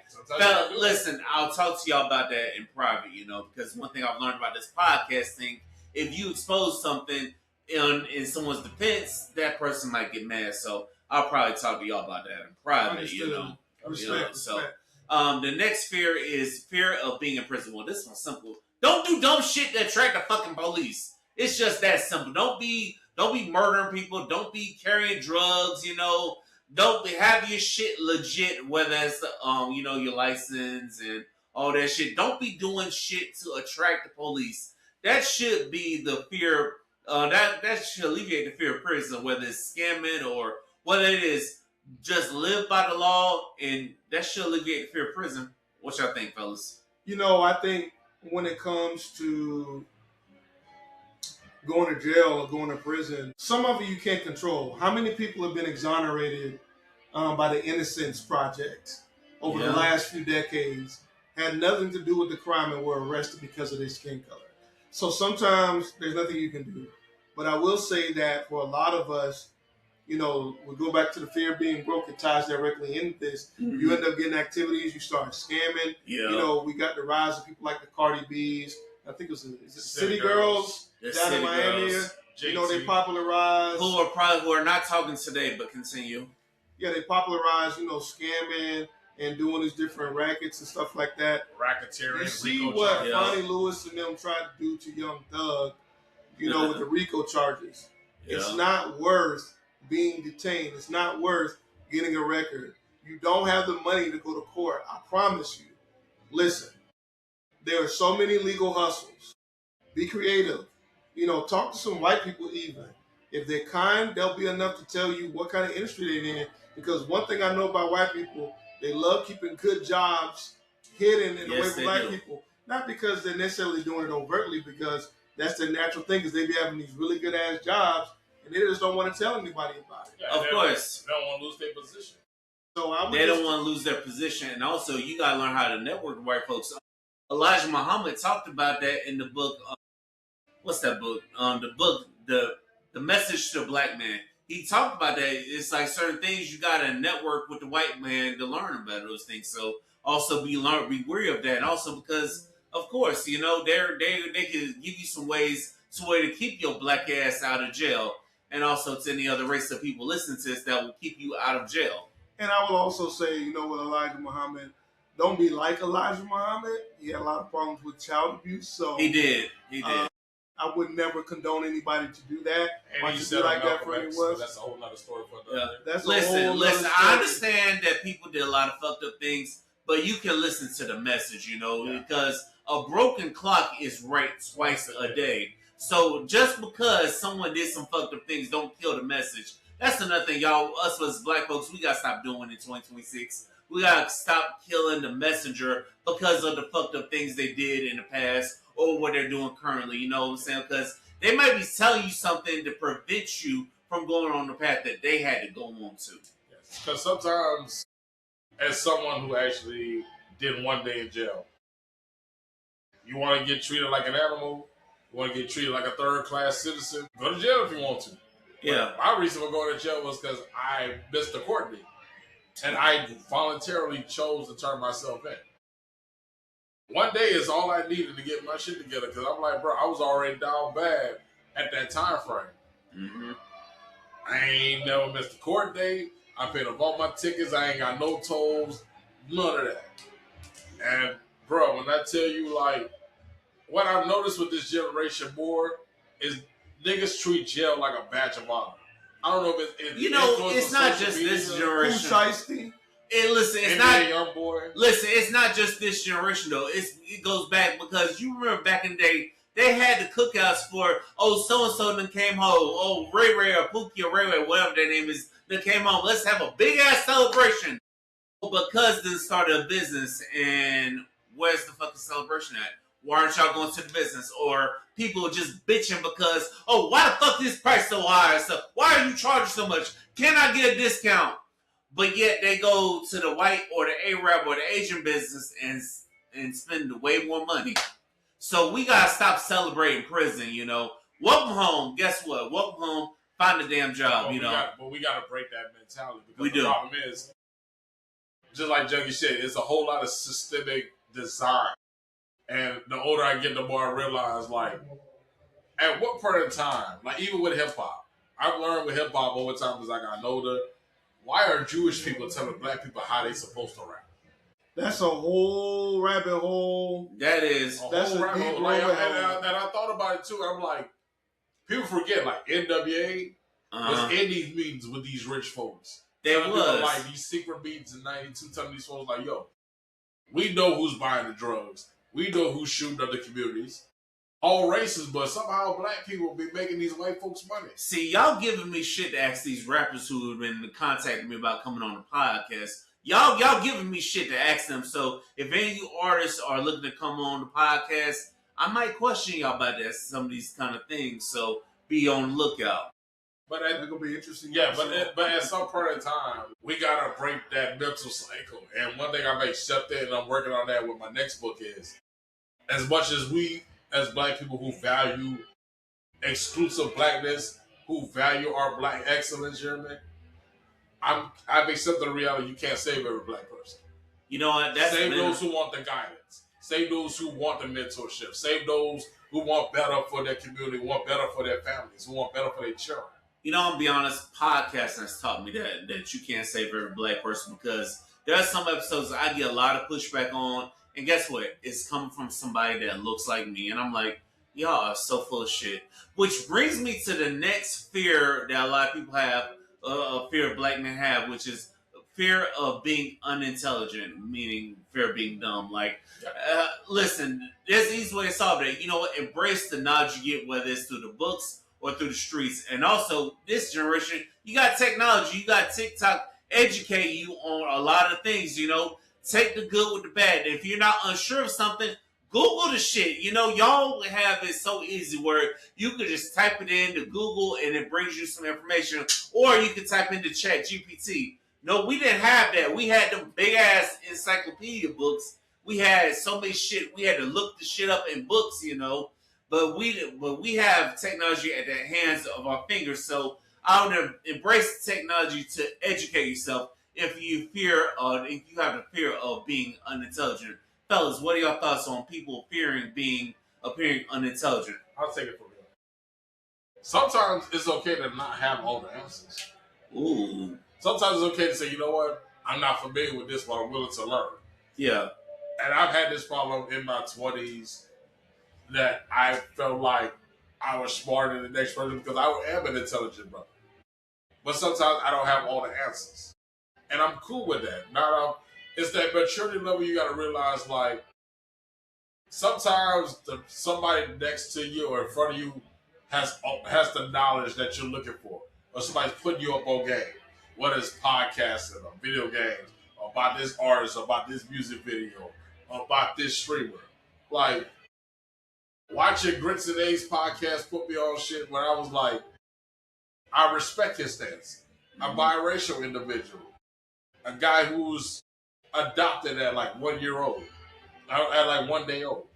Listen, I'll talk to y'all about that in private, you know, because one thing I've learned about this podcast thing, if you expose something in someone's defense, that person might get mad. So I'll probably talk to y'all about that in private, you know. Respect. So, the next fear is fear of being in prison. Well, this one's simple. Don't do dumb shit to attract the fucking police. It's just that simple. Don't be murdering people. Don't be carrying drugs. You know, have your shit legit. Whether it's you know, your license and all that shit. Don't be doing shit to attract the police. That should be the fear. That should alleviate the fear of prison. Whether it's scamming or whether it is. Just live by the law, and that should alleviate the fear of prison. What y'all think, fellas? You know, I think when it comes to going to jail or going to prison, some of it you can't control. How many people have been exonerated by the Innocence Project over the last few decades? Had nothing to do with the crime and were arrested because of their skin color. So sometimes there's nothing you can do. But I will say that for a lot of us, you know, we go back to the fear of being broke. It ties directly into this. Mm-hmm. You end up getting activities. You start scamming. Yeah. You know, we got the rise of people like the Cardi B's. I think is it City Girls down in Miami. You know, they popularized. Who are not talking today, but continue. Yeah, they popularized, you know, scamming and doing these different rackets and stuff like that. Racketeering. You see what Fonnie Lewis and them tried to do to Young Thug, you know, with the RICO charges. Yeah. It's not worth being detained. It's not worth getting a record. You don't have the money to go to court. I promise you. Listen, there are so many legal hustles. Be creative. You know, talk to some white people even. If they're kind, they'll be enough to tell you what kind of industry they're in. Because one thing I know about white people, they love keeping good jobs hidden in the way for black people. Not because they're necessarily doing it overtly, because that's their natural thing, because they be having these really good ass jobs. And they just don't want to tell anybody about it. Yeah, of course. They don't want to lose their position. So they don't want to lose their position. And also, you got to learn how to network with white folks. Elijah Muhammad talked about that in the book. What's that book? The Message to the Black Man. He talked about that. It's like certain things you got to network with the white man to learn about those things. So also be wary of that. And also because, of course, you know, they can give you some ways to keep your black ass out of jail. And also to any other race of people listening to this that will keep you out of jail. And I will also say, you know, with Elijah Muhammad, don't be like Elijah Muhammad. He had a lot of problems with child abuse. So He did. I would never condone anybody to do that. Why you do like that for anyone? That's a whole other story for another day. Listen. I understand that people did a lot of fucked up things, but you can listen to the message, you know, because a broken clock is right twice a day. So just because someone did some fucked up things, don't kill the message. That's another thing, y'all. Us as black folks, we gotta stop doing in 2026. We gotta stop killing the messenger because of the fucked up things they did in the past or what they're doing currently. You know what I'm saying? Because they might be telling you something to prevent you from going on the path that they had to go on to. Because sometimes, as someone who actually did one day in jail, you want to get treated like an animal, you want to get treated like a third-class citizen, go to jail if you want to. Yeah. But my reason for going to jail was because I missed the court date. And I voluntarily chose to turn myself in. One day is all I needed to get my shit together because I'm like, bro, I was already down bad at that time frame. Mm-hmm. I ain't never missed a court date. I paid up all my tickets. I ain't got no tolls. None of that. And, bro, when I tell you, like, what I've noticed with this generation more is niggas treat jail like a badge of honor. I don't know if it's you know, it's not just this generation. Listen, it's NBA not young boy. Listen, it's not just this generation though. It goes back because you remember back in the day they had the cookouts for so and so then came home. Ray Ray or Pookie or Ray Ray, whatever their name is, then came home. Let's have a big ass celebration. Because they started a business, and where's the fucking celebration at? Why aren't y'all going to the business? Or people just bitching because, why the fuck this price so high? So why are you charging so much? Can I get a discount? But yet they go to the white or the Arab or the Asian business and spend way more money. So we gotta stop celebrating prison. You know, welcome home. Guess what? Welcome home. Find a damn job. But we gotta break that mentality because we the problem is, just like Juggy said, it's a whole lot of systemic design. And the older I get, the more I realize, like, at what point in time, like even with hip hop, I've learned with hip hop over time as I got older, why are Jewish people telling black people how they supposed to rap? That's a whole rabbit hole. That's a rabbit hole. Like, and I thought about it too. I'm like, people forget, like NWA was in these meetings with these rich folks. Like these secret meetings in '92, telling these folks like, yo, we know who's buying the drugs. We know who's shooting up the communities. All races, but somehow black people be making these white folks money. See, y'all giving me shit to ask these rappers who have been contacting me about coming on the podcast. Y'all giving me shit to ask them. So if any of you artists are looking to come on the podcast, I might question y'all about that, some of these kind of things. So be on the lookout. But that's gonna be interesting. Yeah, but at some point in time, we gotta break that mental cycle. And one thing I've accepted, and I'm working on that with my next book, is as much as we, as black people who value exclusive blackness, who value our black excellence, Jeremy, I've accepted the reality you can't save every black person. You know what? Save those who want the guidance. Save those who want the mentorship. Save those who want better for their community, who want better for their families, who want better for their children. You know, I'm gonna be honest, podcasting has taught me that you can't save every black person because there are some episodes I get a lot of pushback on, and guess what? It's coming from somebody that looks like me, and I'm like, y'all are so full of shit. Which brings me to the next fear that a lot of people have, a fear black men have, which is fear of being unintelligent, meaning fear of being dumb. Like, listen, there's an easy way to solve that. You know what? Embrace the knowledge you get, whether it's through the books or through the streets. And also, this generation, you got technology, you got TikTok, educate you on a lot of things, you know. Take the good with the bad. If you're not unsure of something, Google the shit. You know, y'all have it so easy where you could just type it into Google and it brings you some information. Or you can type into Chat GPT. No, we didn't have that. We had them big ass encyclopedia books. We had so many shit. We had to look the shit up in books, you know. But we have technology at the hands of our fingers. So I would embrace technology to educate yourself if you have the fear of being unintelligent. Fellas, what are your thoughts on people appearing unintelligent? I'll take it from you. Sometimes it's okay to not have all the answers. Ooh. Sometimes it's okay to say, you know what, I'm not familiar with this, but I'm willing to learn. Yeah. And I've had this problem in my 20s that I felt like I was smarter than the next person because I am an intelligent brother. But sometimes I don't have all the answers. And I'm cool with that. It's that maturity level you got to realize, like, sometimes somebody next to you or in front of you has the knowledge that you're looking for. Or somebody's putting you up on game. Whether it's podcasting or video games about this artist, about this music video, about this streamer. Like, watching Grits and A's podcast put me on shit when I was like, I respect his stance. A biracial individual. A guy who's adopted at like 1 year old. At like 1 day old.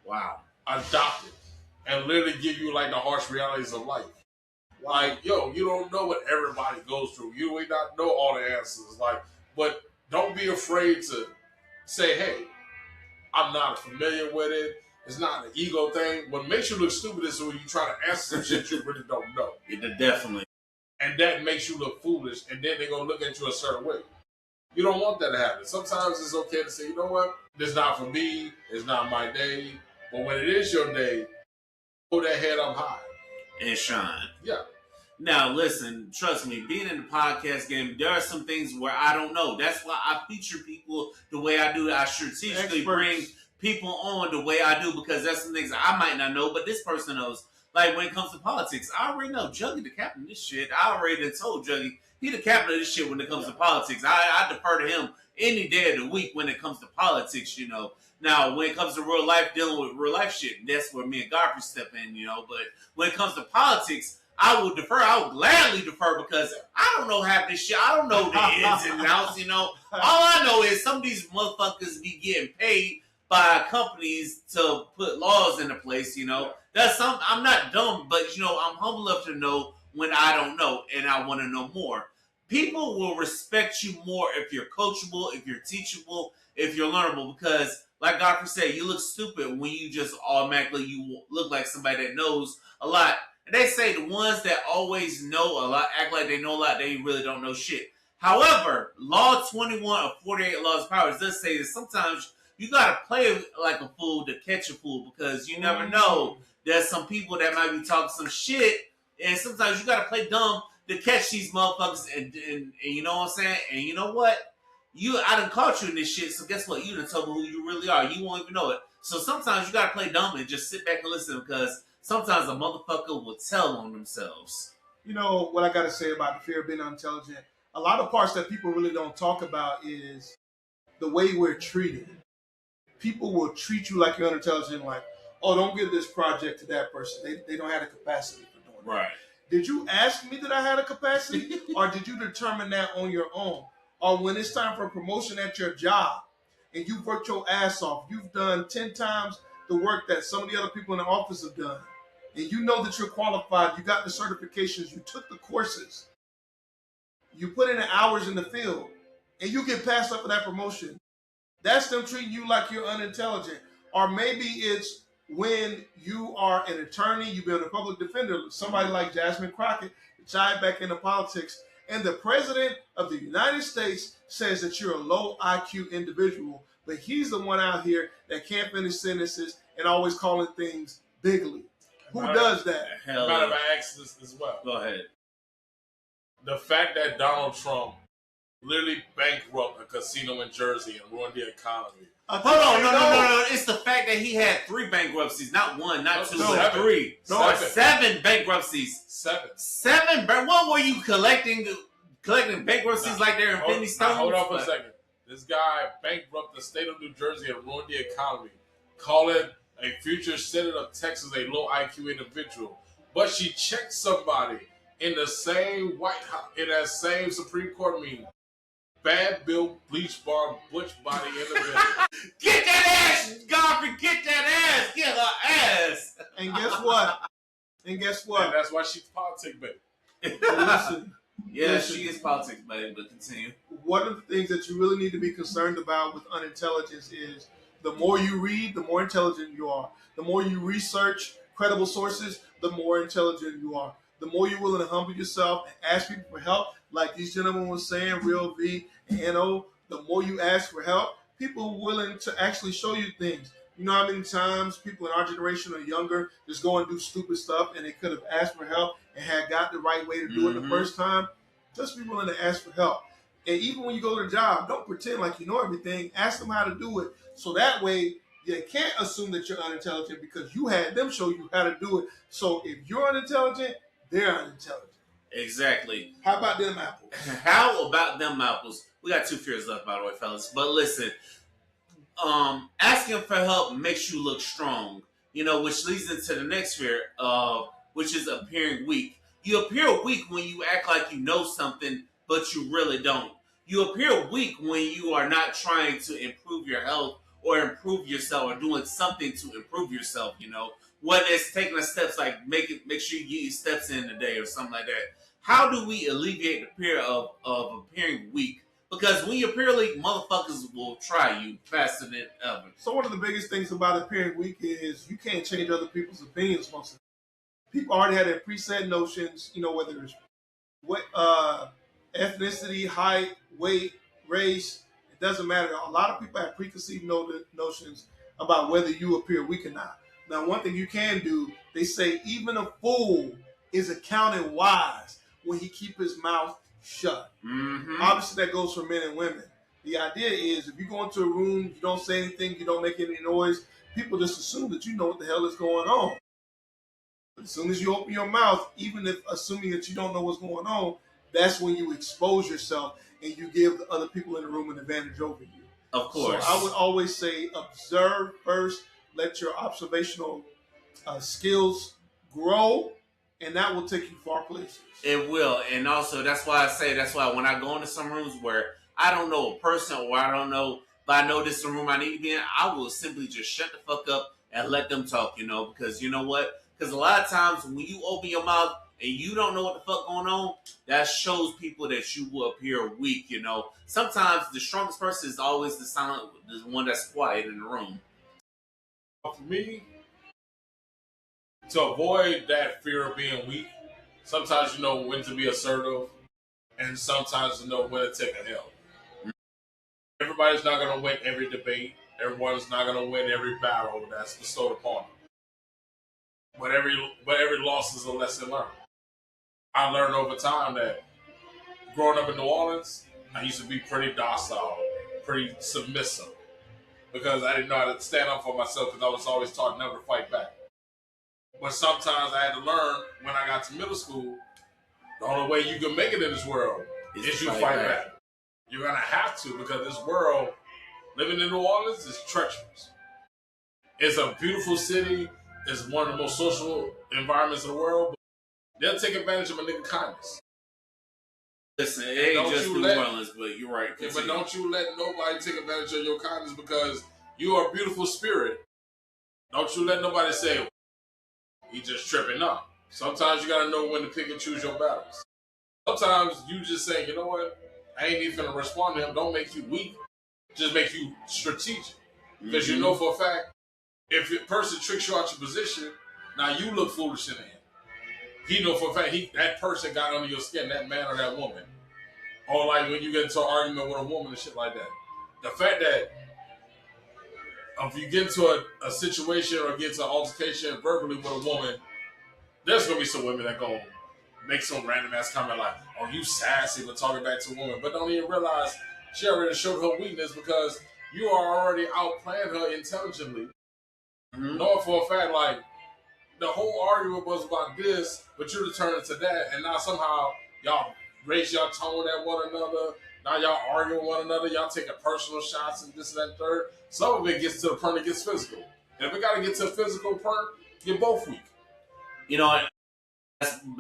Wow. Adopted. And literally give you like the harsh realities of life. Wow. Like, yo, you don't know what everybody goes through. You may not know all the answers. Like, but don't be afraid to say, hey, I'm not familiar with it. It's not an ego thing. What makes you look stupid is when you try to answer some shit you really don't know. Definitely. And that makes you look foolish, and then they're going to look at you a certain way. You don't want that to happen. Sometimes it's okay to say, you know what? This is not for me. It's not my day. But when it is your day, hold that head up high. And shine. Yeah. Now, listen, trust me, being in the podcast game, there are some things where I don't know. That's why I feature people the way I do. I strategically bring people on the way I do because there's some things I might not know, but this person knows. Like when it comes to politics, I already know Juggy the captain of this shit. I already told Juggy he the captain of this shit when it comes to politics. I defer to him any day of the week when it comes to politics, you know. Now, when it comes to real life, dealing with real life shit, that's where me and Godfrey step in, you know. But when it comes to politics, I will defer. I will gladly defer because I don't know half this shit. I don't know the ins and outs, you know. All I know is some of these motherfuckers be getting paid by companies to put laws into place, you know. I'm not dumb, but, you know, I'm humble enough to know when I don't know and I want to know more. People will respect you more if you're coachable, if you're teachable, if you're learnable, because like Godfrey said, you look stupid when you just automatically you look like somebody that knows a lot. And they say the ones that always know a lot, act like they know a lot, they really don't know shit. However, Law 21 of 48 Laws of Power does say that sometimes you gotta play like a fool to catch a fool because you never know. There's some people that might be talking some shit, and sometimes you gotta play dumb to catch these motherfuckers. And you know what I'm saying? And you know what? I done caught you in this shit, so guess what? You done told me who you really are. You won't even know it. So sometimes you gotta play dumb and just sit back and listen because sometimes a motherfucker will tell on themselves. You know what I gotta say about the fear of being unintelligent? A lot of parts that people really don't talk about is the way we're treated. People will treat you like you're unintelligent, like, oh, don't give this project to that person. They don't have the capacity for doing it. Right. Did you ask me that I had a capacity, or did you determine that on your own? Or when it's time for a promotion at your job and you've worked your ass off, you've done 10 times the work that some of the other people in the office have done, and you know that you're qualified, you got the certifications, you took the courses, you put in the hours in the field, and you get passed up for that promotion. That's them treating you like you're unintelligent. Or maybe it's when you are an attorney, you've been a public defender, somebody like Jasmine Crockett, chimed back into politics, and the president of the United States says that you're a low IQ individual, but he's the one out here that can't finish sentences and always calling things bigly. Who does that? Matter of ask this as well. Go ahead. The fact that Donald Trump literally bankrupt a casino in Jersey and ruined the economy. Hold on, no. It's the fact that he had 3 bankruptcies, not 1, not 2, but 3. No, 7 bankruptcies. 7. What were you collecting bankruptcies like they're Infinity Stones? Hold on for a second. This guy bankrupted the state of New Jersey and ruined the economy, calling a future senator of Texas a low IQ individual. But she checked somebody in the same White House, in that same Supreme Court meeting. Bad built, bleach bar, butch body individual. Get that ass, Godfrey! Get that ass! Get her ass! And guess what? And that's why she's politics, baby. Listen. She is politics, baby, but continue. One of the things that you really need to be concerned about with unintelligence is the more you read, the more intelligent you are. The more you research credible sources, the more intelligent you are. The more you're willing to humble yourself and ask people for help, like these gentlemen were saying, Real V and NO, the more you ask for help, people are willing to actually show you things. You know how many times people in our generation or younger just go and do stupid stuff and they could have asked for help and had got the right way to do it the first time? Just be willing to ask for help. And even when you go to the job, don't pretend like you know everything. Ask them how to do it. So that way, you can't assume that you're unintelligent because you had them show you how to do it. So if you're unintelligent, they're unintelligent. Exactly. How about them apples? How about them apples? We got 2 fears left, by the way, fellas. But listen, asking for help makes you look strong, which leads into the next fear, which is appearing weak. You appear weak when you act like you know something, but you really don't. You appear weak when you are not trying to improve your health or improve yourself or doing something to improve yourself, Whether it's taking the steps like make sure you get your steps in a day or something like that. How do we alleviate the fear of appearing weak? Because when you appear weak, motherfuckers will try you faster than ever. So one of the biggest things about appearing weak is you can't change other people's opinions. Most of people already have their preset notions, whether it's what ethnicity, height, weight, race, it doesn't matter. A lot of people have preconceived notions about whether you appear weak or not. Now, one thing you can do, they say even a fool is accounted wise when he keep his mouth shut. Mm-hmm. Obviously, that goes for men and women. The idea is if you go into a room, you don't say anything, you don't make any noise, people just assume that you know what the hell is going on. As soon as you open your mouth, even if assuming that you don't know what's going on, that's when you expose yourself and you give the other people in the room an advantage over you. Of course. So I would always say observe first, let your observational skills grow, and that will take you far places. It will. And also, that's why when I go into some rooms where I don't know a person or I don't know, but I know this is a room I need to be in, I will simply just shut the fuck up and let them talk, because you know what? Because a lot of times when you open your mouth and you don't know what the fuck going on, that shows people that you will appear weak, Sometimes the strongest person is always the one that's quiet in the room. For me, to avoid that fear of being weak, sometimes you know when to be assertive, and sometimes you know when to take a help. Everybody's not going to win every debate. Everyone's not going to win every battle that's bestowed upon them. But every loss is a lesson learned. I learned over time that growing up in New Orleans, I used to be pretty docile, pretty submissive, because I didn't know how to stand up for myself because I was always taught never to fight back. But sometimes I had to learn when I got to middle school, the only way you can make it in this world is you fight back. You're going to have to, because this world, living in New Orleans, is treacherous. It's a beautiful city. It's one of the most social environments in the world. But they'll take advantage of a nigga kindness. Listen, it ain't just New Orleans, but you're right. Yeah, but don't you let nobody take advantage of your kindness because you are a beautiful spirit. Don't you let nobody say, he just tripping up. Sometimes you got to know when to pick and choose your battles. Sometimes you just say, you know what? I ain't even going to respond to him. Don't make you weak. Just make you strategic. Because you know for a fact, if a person tricks you out your position, now you look foolish in the end. He know for a fact that person got under your skin, that man or that woman. Or like when you get into an argument with a woman and shit like that. The fact that if you get into a situation or get into an altercation verbally with a woman, there's going to be some women that go make some random ass comment like, oh, you sassy for talking back to a woman. But don't even realize she already showed her weakness because you are already outplaying her intelligently. Knowing for a fact, like, the whole argument was about this, but you return it to that, and now somehow y'all raise your tone at one another. Now y'all arguing with one another. Y'all taking personal shots and this and that third. Some of it gets to the point it gets physical. And if it got to get to a physical point, you're both weak.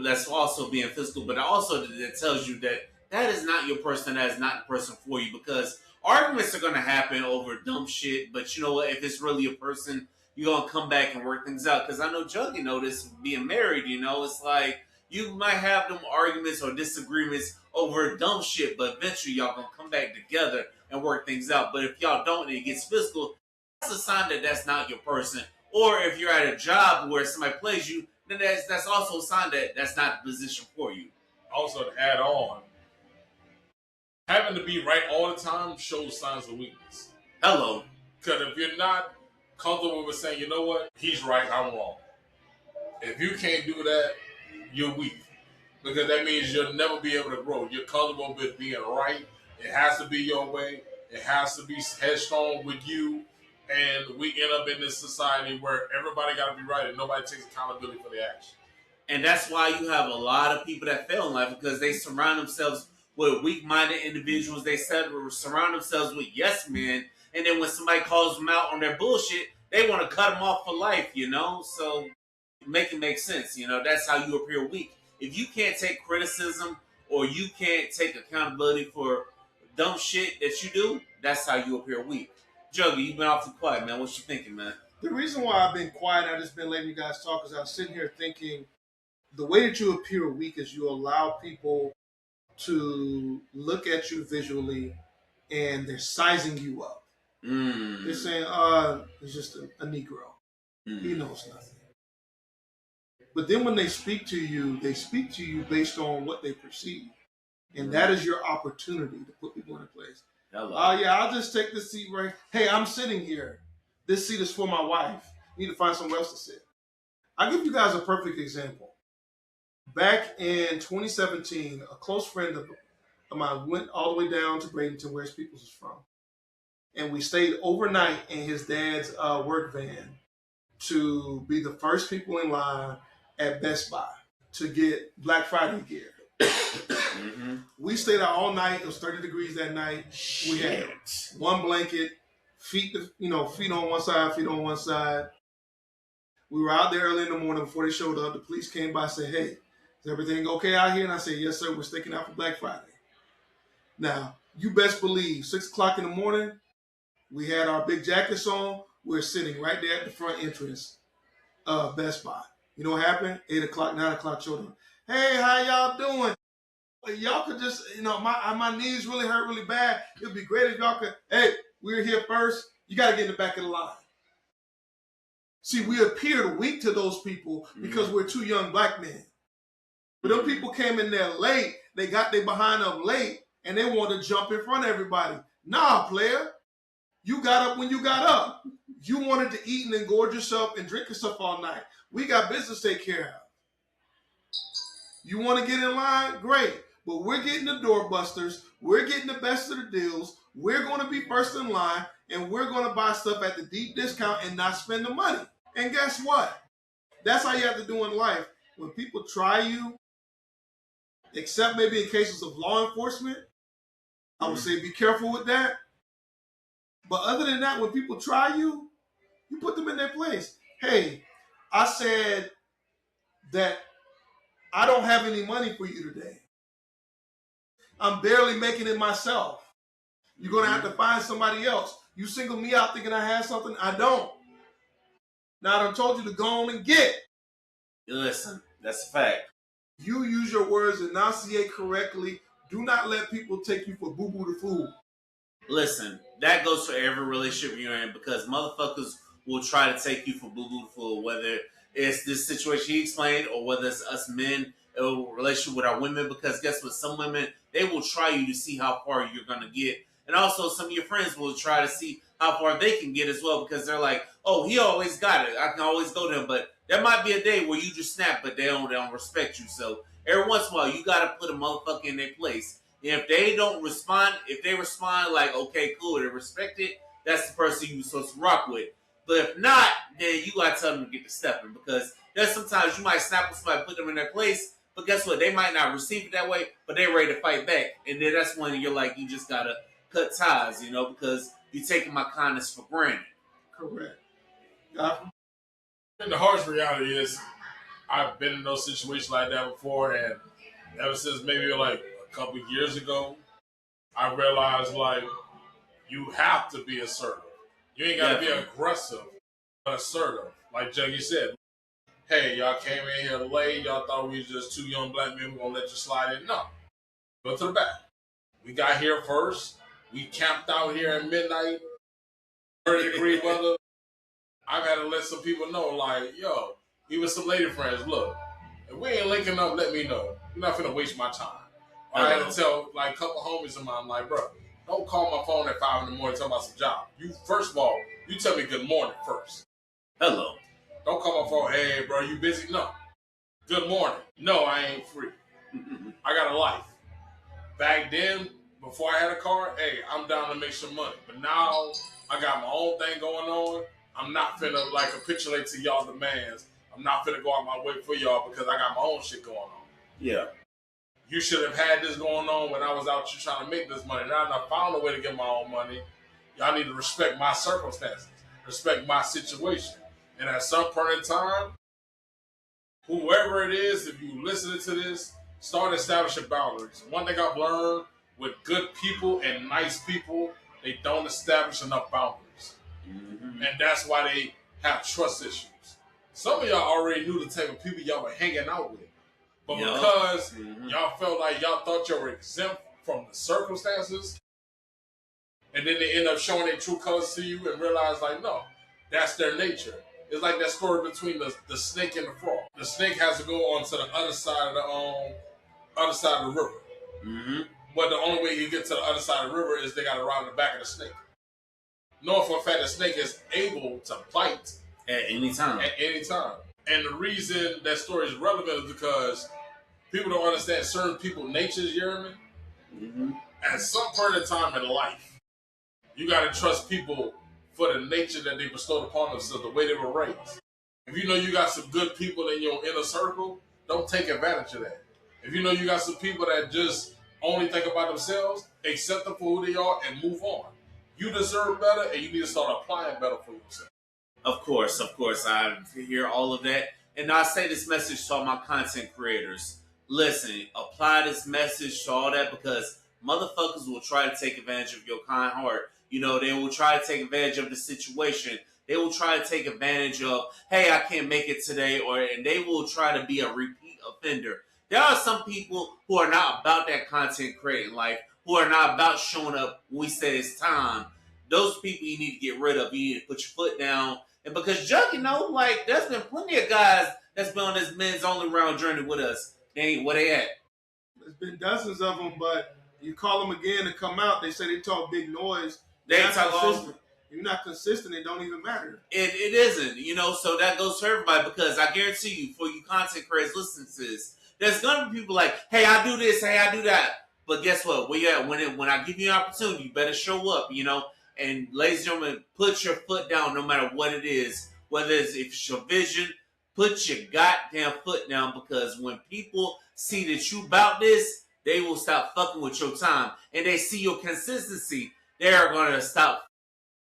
That's also being physical, but also that tells you that is not your person. That is not the person for you, because arguments are going to happen over dumb shit. But you know what? If it's really a person, you're going to come back and work things out. Because I know Juggy noticed being married, it's like you might have them arguments or disagreements over dumb shit, but eventually y'all going to come back together and work things out. But if y'all don't and it gets physical, that's a sign that that's not your person. Or if you're at a job where somebody plays you, then that's also a sign that that's not the position for you. Also, to add on, having to be right all the time shows signs of weakness. Hello. Because if you're not comfortable with saying, you know what, he's right, I'm wrong. If you can't do that, you're weak. Because that means you'll never be able to grow. You're comfortable with being right. It has to be your way. It has to be headstrong with you. And we end up in this society where everybody got to be right and nobody takes accountability for their action. And that's why you have a lot of people that fail in life, because they surround themselves with weak-minded individuals. They surround themselves with yes men, and then when somebody calls them out on their bullshit, they want to cut them off for life, you know? So make it make sense, you know? That's how you appear weak. If you can't take criticism or you can't take accountability for dumb shit that you do, that's how you appear weak. Juggy, you've been awfully quiet, man. What you thinking, man? The reason why I've been quiet, I've just been letting you guys talk, is I was sitting here thinking the way that you appear weak is you allow people to look at you visually and they're sizing you up. They're saying, he's just a Negro. He knows nothing. But then when they speak to you based on what they perceive. And that is your opportunity to put people in place. I'll just take this seat right. Hey, I'm sitting here. This seat is for my wife. You need to find somewhere else to sit. I'll give you guys a perfect example. Back in 2017, a close friend of mine went all the way down to Bradenton, where his peoples is from. And we stayed overnight in his dad's work van to be the first people in line at Best Buy to get Black Friday gear. We stayed out all night. It was 30 degrees that night. We had one blanket, feet on one side, feet on one side. We were out there early in the morning before they showed up. The police came by and said, hey, is everything okay out here? And I said, yes, sir. We're sticking out for Black Friday. Now, you best believe, 6 o'clock in the morning, we had our big jackets on. We're sitting right there at the front entrance of Best Buy. You know what happened? 8 o'clock, 9 o'clock showed up. Hey, how y'all doing? Y'all could just, my knees really hurt really bad. It'd be great if y'all could, hey, we're here first. You got to get in the back of the line. See, we appeared weak to those people because we're two young black men. But them people came in there late. They got there behind them late, and they wanted to jump in front of everybody. Nah, player. You got up when you got up. You wanted to eat and engorge yourself and drink yourself all night. We got business to take care of. You want to get in line? Great. But we're getting the doorbusters. We're getting the best of the deals. We're going to be first in line, and we're going to buy stuff at the deep discount and not spend the money. And guess what? That's how you have to do in life. When people try you, except maybe in cases of law enforcement, I would say be careful with that. But other than that, when people try you, you put them in their place. Hey, I said that I don't have any money for you today. I'm barely making it myself. You're going to have to find somebody else. You single me out thinking I have something. I don't. Now I done told you to go on and get. Listen, that's a fact. You use your words, enunciate correctly. Do not let people take you for boo-boo the fool. Listen, that goes for every relationship you're in, because motherfuckers will try to take you for boo-boo the fool, whether it's this situation he explained or whether it's us men in a relationship with our women, because guess what? Some women, they will try you to see how far you're going to get. And also some of your friends will try to see how far they can get as well, because they're like, oh, he always got it. I can always go to him. But there might be a day where you just snap, but they don't respect you. So every once in a while, you got to put a motherfucker in their place. And if they don't respond, if they respond like, okay, cool, they respect it, that's the person you're supposed to rock with. But if not, then you got to tell them to get to stepping, because there's sometimes you might snap with somebody, put them in their place, but guess what? They might not receive it that way, but they're ready to fight back. And then that's when you're like, you just got to cut ties, because you're taking my kindness for granted. Correct. And the harsh reality is, I've been in those situations like that before, and ever since maybe like a couple of years ago, I realized like you have to be assertive. You ain't got to be aggressive, but assertive. Like Juggy said, hey, y'all came in here late. Y'all thought we was just two young black men. We're going to let you slide in. No. Go to the back. We got here first. We camped out here at midnight. 30-degree weather. I've had to let some people know, like, yo, even some lady friends, look, if we ain't linking up, let me know. You're not finna waste my time. Or I had to tell, like, a couple homies of mine, like, bro, don't call my phone at 5 in the morning talking about some job. You, first of all, you tell me good morning first. Hello. Don't call my phone, hey, bro, you busy? No. Good morning. No, I ain't free. I got a life. Back then, before I had a car, hey, I'm down to make some money. But now I got my own thing going on. I'm not finna like capitulate to y'all demands. I'm not finna go out my way for y'all because I got my own shit going on. Yeah. You should have had this going on when I was out here trying to make this money. Now I found a way to get my own money. Y'all need to respect my circumstances, respect my situation. And at some point in time, whoever it is, if you listening to this, start establishing boundaries. One thing I've learned with good people and nice people, they don't establish enough boundaries. Mm-hmm. And that's why they have trust issues. Some of y'all already knew the type of people y'all were hanging out with. But because y'all felt like y'all thought y'all were exempt from the circumstances, and then they end up showing their true colors to you and realize, like, no, that's their nature. It's like that story between the snake and the frog. The snake has to go onto the other side of the river. Mm-hmm. But the only way you get to the other side of the river is they got to ride on the back of the snake. Knowing for a fact the snake is able to bite at any time. And the reason that story is relevant is because people don't understand certain people's natures, Jeremy. Mm-hmm. At some point in time in life, you got to trust people for the nature that they bestowed upon themselves, the way they were raised. If you know you got some good people in your inner circle, don't take advantage of that. If you know you got some people that just only think about themselves, accept them for who they are and move on. You deserve better, and you need to start applying better for yourself. Of course, I hear all of that. And I say this message to all my content creators. Listen, apply this message to all that because motherfuckers will try to take advantage of your kind heart. You know, they will try to take advantage of the situation. They will try to take advantage of, hey, I can't make it today, and they will try to be a repeat offender. There are some people who are not about that content creating life, who are not about showing up when we say it's time. Those people you need to get rid of. You need to put your foot down. And because Juggy, like, there's been plenty of guys that's been on this men's only round journey with us. They ain't where they at. There's been dozens of them, but you call them again to come out, they say they talk big noise. They ain't talking. If you're not consistent, it don't even matter. It isn't, so that goes to everybody because I guarantee you, for you content creators listening to this, there's gonna be people like, hey, I do this, hey, I do that. But guess what? When I give you an opportunity, you better show up, And ladies and gentlemen, put your foot down no matter what it is. Whether if it's your vision, put your goddamn foot down because when people see that you about this, they will stop fucking with your time. And they see your consistency, they're going to stop.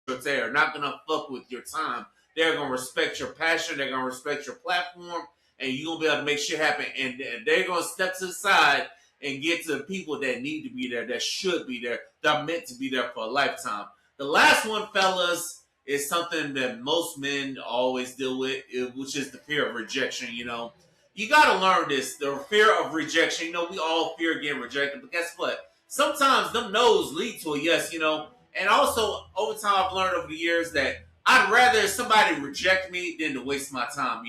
They're not going to fuck with your time. They're going to respect your passion. They're going to respect your platform. And you're going to be able to make shit happen. And they're going to step to the side and get to the people that need to be there, that should be there, that are meant to be there for a lifetime. The last one, fellas, is something that most men always deal with, which is the fear of rejection, You got to learn this, the fear of rejection. We all fear getting rejected, but guess what? Sometimes them no's lead to a yes, And also, over time, I've learned over the years that I'd rather somebody reject me than to waste my time,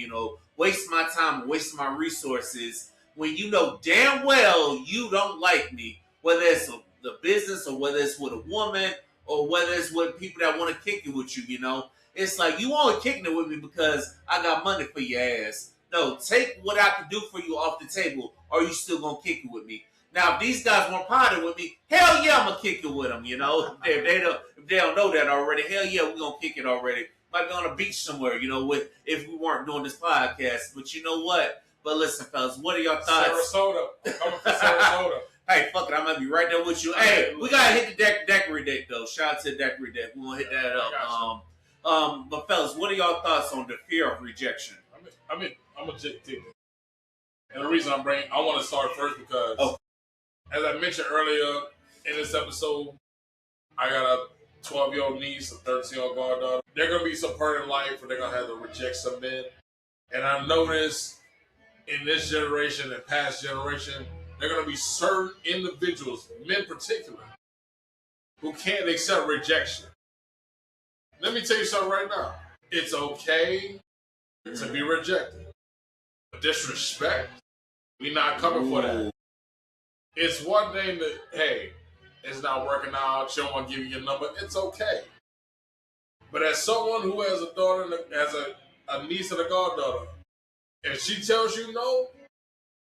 Waste my time, waste my resources when you know damn well you don't like me, whether it's the business or whether it's with a woman or whether it's with people that want to kick it with you, It's like you only kicking it with me because I got money for your ass. No, take what I can do for you off the table or you still going to kick it with me. Now, if these guys want to party with me, hell yeah, I'm going to kick it with them, If they don't know that already, hell yeah, we're going to kick it already. Might be on a beach somewhere, if we weren't doing this podcast. But you know what? But listen, fellas, what are your thoughts? Sarasota. Coming from Sarasota. Hey, fuck it, I'm going to be right there with you. Hey, we got to hit the daiquiri deck, though. Shout out to the daiquiri deck. We're going to hit that up. But fellas, what are y'all thoughts on the fear of rejection? I'm a take it. And the reason I want to start first because, as I mentioned earlier in this episode, I got a 12-year-old niece, a 13-year-old goddaughter. They're going to be some part in life where they're going to have to reject some men. And I noticed in this generation and past generation, there are going to be certain individuals, men particular, who can't accept rejection. Let me tell you something right now. It's okay to be rejected. Disrespect, we not coming for that. It's one thing that, hey, it's not working out, she don't want to give you your number, it's okay. But as someone who has a daughter, as a niece and a goddaughter, if she tells you no,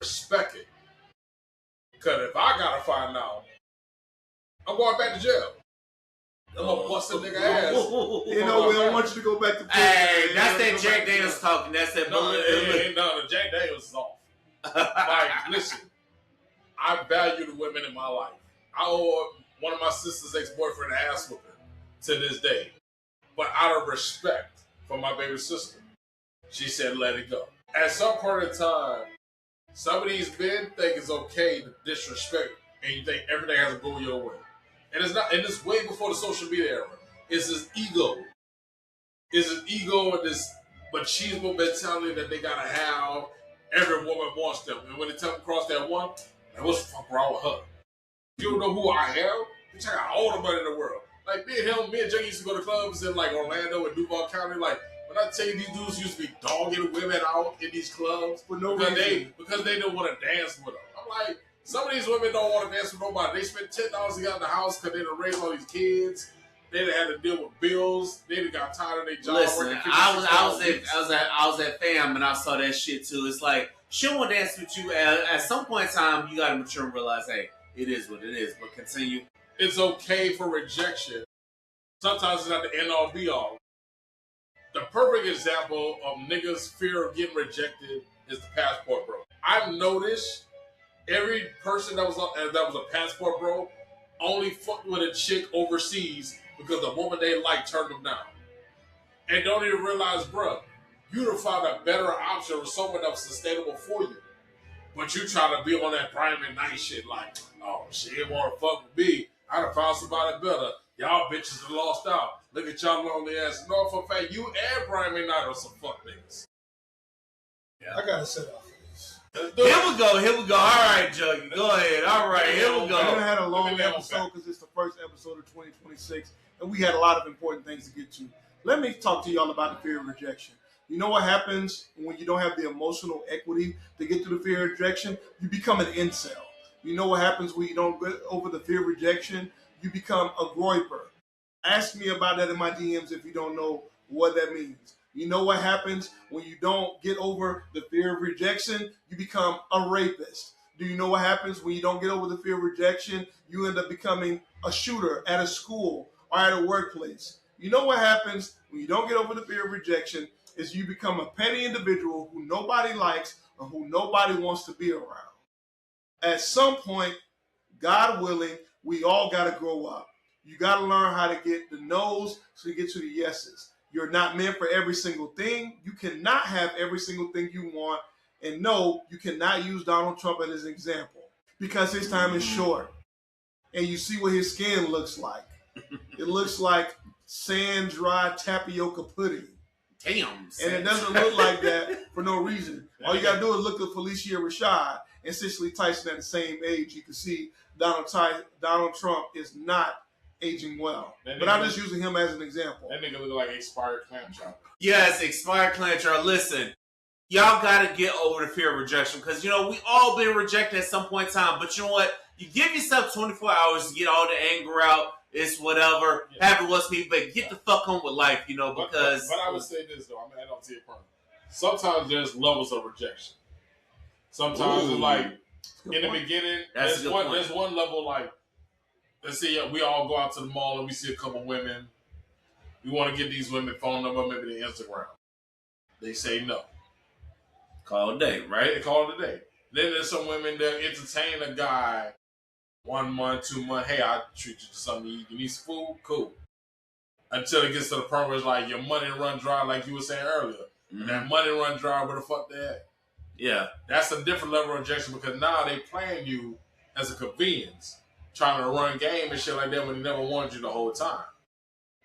respect it. Because if I got to find out, I'm going back to jail. I'm gonna bust a nigga ass. We don't want you to go back to prison. Hey, that's that Jack Daniels talking. That's that. No, Jack Daniels is off. Like, listen, I value the women in my life. I owe one of my sister's ex-boyfriend an ass whooping to this day. But out of respect for my baby sister, she said, let it go. At some point in time, some of these men think it's okay to disrespect and you think everything has to go your way. And it's not, and it's way before the social media era. It's his ego. It's his ego and this machismo mentality that they gotta have. Every woman wants them. And when they come across that one, like, what's the fuck wrong with her? You don't know who I am? Bitch, I got all the money in the world. Like, me and Juggy used to go to clubs in like Orlando and Duval County. Like, when I tell you these dudes used to be dogging women out in these clubs for no reason. Because they don't want to dance with them. I'm like, some of these women don't want to dance with nobody. They spent $10 to get out of the house because they done raised all these kids. They done had to deal with bills. They done got tired of their job. Listen, I was at fam and I saw that shit too. It's like, she won't dance with you. At some point in time, you gotta mature and realize, hey, it is what it is. But continue. It's okay for rejection. Sometimes it's not the end all be all. The perfect example of niggas' fear of getting rejected is the passport bro. I've noticed every person that was a passport bro only fucked with a chick overseas because the woman they like turned them down. And don't even realize, bruh, you'd have found a better option with someone that was sustainable for you. But you try to be on that prime and nice shit like, oh, she didn't want to fuck with me. I'd have found somebody better. Y'all bitches have lost out. Look at y'all lonely ass. No, for a fact, you and Brian McKnight are some fuck niggas. Yeah. I gotta set off for this. Here we go. All right, Juggy. Go ahead. All right, here we go. We're gonna have a long episode because it's the first episode of 2026, and we had a lot of important things to get to. Let me talk to y'all about the fear of rejection. You know what happens when you don't have the emotional equity to get through the fear of rejection? You become an incel. You know what happens when you don't get over the fear of rejection? You become a groiper. Ask me about that in my DMs if you don't know what that means. You know what happens when you don't get over the fear of rejection? You become a rapist. Do you know what happens when you don't get over the fear of rejection? You end up becoming a shooter at a school or at a workplace. You know what happens when you don't get over the fear of rejection is you become a petty individual who nobody likes or who nobody wants to be around. At some point, God willing, we all got to grow up. You got to learn how to get the no's so you get to the yeses. You're not meant for every single thing. You cannot have every single thing you want. And no, you cannot use Donald Trump as an example because his time is short. And you see what his skin looks like. It looks like sand-dry tapioca pudding. Damn. And it doesn't look like that for no reason. All you got to do is look at Felicia Rashad and Cicely Tyson at the same age. You can see Donald Trump is not aging well. But I'm just using him as an example. That nigga look like expired clam chowder. Yes, expired clam chowder. Listen, y'all got to get over the fear of rejection because, we all been rejected at some point in time. But you know what? You give yourself 24 hours to get all the anger out. It's whatever. Yeah. Happy was me, but get the fuck on with life, because... But I would say this, though. I don't see it from. Sometimes there's levels of rejection. Sometimes it's like, in the beginning, there's one level like, let's say we all go out to the mall and we see a couple women. We want to get these women phone number, maybe their Instagram. They say no. Call it a day, right? They call it a day. Then there's some women that entertain a guy 1 month, 2 months. Hey, I'll treat you to something to eat. You need some food? Cool. Until it gets to the point where it's like your money run dry, like you were saying earlier. Mm-hmm. That money run dry, where the fuck they at? Yeah. That's a different level of rejection because now they playing you as a convenience, trying to run game and shit like that when they never wanted you the whole time.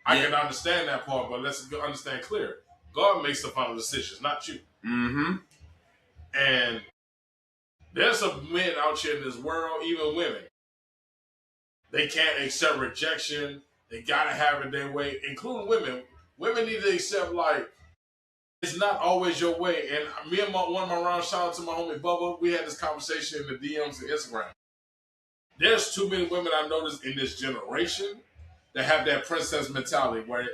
I can understand that part, but let's understand clear. God makes the final decisions, not you. Mm-hmm. And there's some men out here in this world, even women. They can't accept rejection. They gotta have it their way, including women. Women need to accept, like, it's not always your way. And me and one of my rounds, shout out to my homie Bubba, we had this conversation in the DMs and Instagram. There's too many women I've noticed in this generation that have that princess mentality where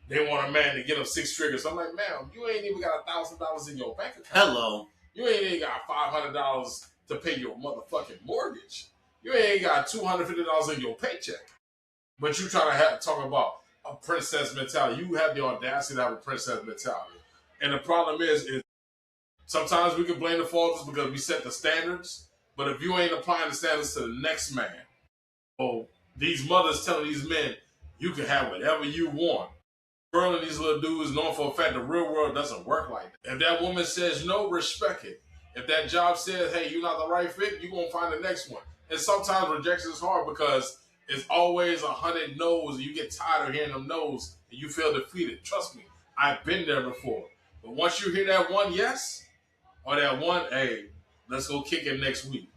they want a man to get them 6 figures. I'm like, man, you ain't even got $1,000 in your bank account. Hello. You ain't even got $500 to pay your motherfucking mortgage. You ain't got $250 in your paycheck. But you try to talk about a princess mentality. You have the audacity to have a princess mentality. And the problem is sometimes we can blame the fathers because we set the standards. But if you ain't applying the standards to the next man, or these mothers telling these men, you can have whatever you want. Girl and these little dudes knowing for a fact the real world doesn't work like that. If that woman says no, respect it. If that job says, hey, you're not the right fit, you're going to find the next one. And sometimes rejection is hard because it's always 100 no's and you get tired of hearing them no's and you feel defeated. Trust me, I've been there before. But once you hear that one yes or that one, hey, let's go kick it next week.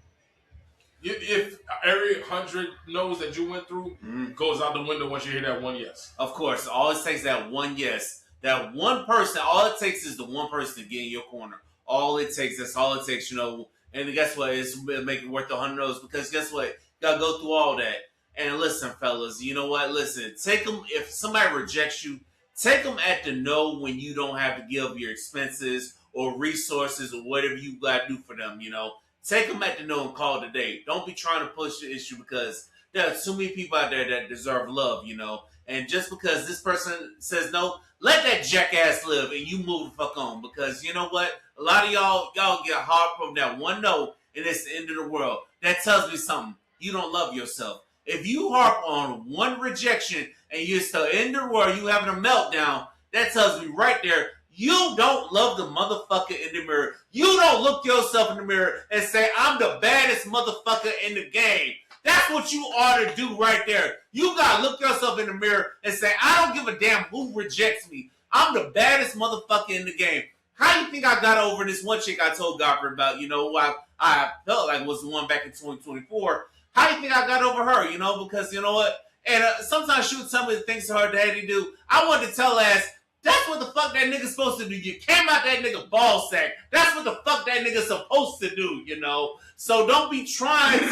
If every 100 no's that you went through goes out the window once you hear that one yes. Of course, all it takes is that one yes. That one person, all it takes is the one person to get in your corner. All it takes, that's all it takes, you know. And guess what? It's make it worth the 100 no's because guess what? You gotta go through all that. And listen, fellas, you know what? Listen, take them, if somebody rejects you, take them at the no when you don't have to give your expenses or resources or whatever you gotta do for them, you know. Take them at the no and call it a day. Don't be trying to push the issue because there are too many people out there that deserve love, you know. And just because this person says no, let that jackass live and you move the fuck on. Because you know what? A lot of y'all get hard from that one no and it's the end of the world. That tells me something. You don't love yourself. If you harp on one rejection and you're still in the world, you having a meltdown, that tells me right there, you don't love the motherfucker in the mirror. You don't look yourself in the mirror and say, I'm the baddest motherfucker in the game. That's what you ought to do right there. You gotta look yourself in the mirror and say, I don't give a damn who rejects me. I'm the baddest motherfucker in the game. How do you think I got over this one chick I told Godfrey about, you know, who I felt like was the one back in 2024? How do you think I got over her, you know? Because, you know what? And sometimes she would tell me the things her daddy do. I wanted to tell her ass, that's what the fuck that nigga's supposed to do. You came out that nigga ball sack. That's what the fuck that nigga's supposed to do, you know? So don't be trying to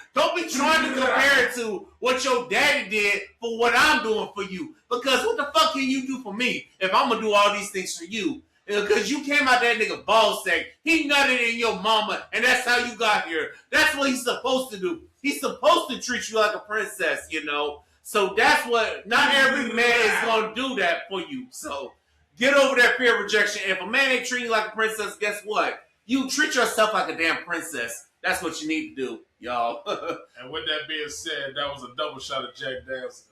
compare it to what your daddy did for what I'm doing for you. Because what the fuck can you do for me if I'm gonna do all these things for you? Because you came out that nigga ball sack. He nutted in your mama, and that's how you got here. That's what he's supposed to do. He's supposed to treat you like a princess, you know? So that's what, not every man is going to do that for you. So get over that fear of rejection. If a man ain't treating you like a princess, guess what? You treat yourself like a damn princess. That's what you need to do, y'all. And with that being said, that was a double shot of Jack Daniels.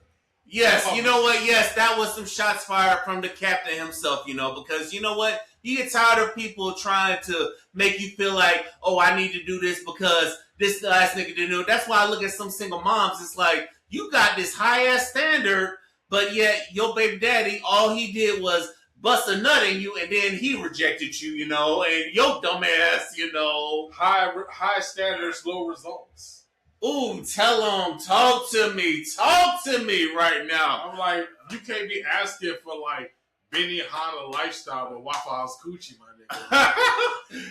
Yes, you know what? Yes, that was some shots fired from the captain himself, you know, because you know what? You get tired of people trying to make you feel like, oh, I need to do this because this last nigga didn't do it. That's why I look at some single moms. It's like, you got this high-ass standard, but yet your baby daddy, all he did was bust a nut in you, and then he rejected you, you know, and your dumb ass, you know. High standards, low results. Ooh, tell him, talk to me right now. I'm like, you can't be asking for like Benny Hanna lifestyle with Waffle House Coochie, my nigga.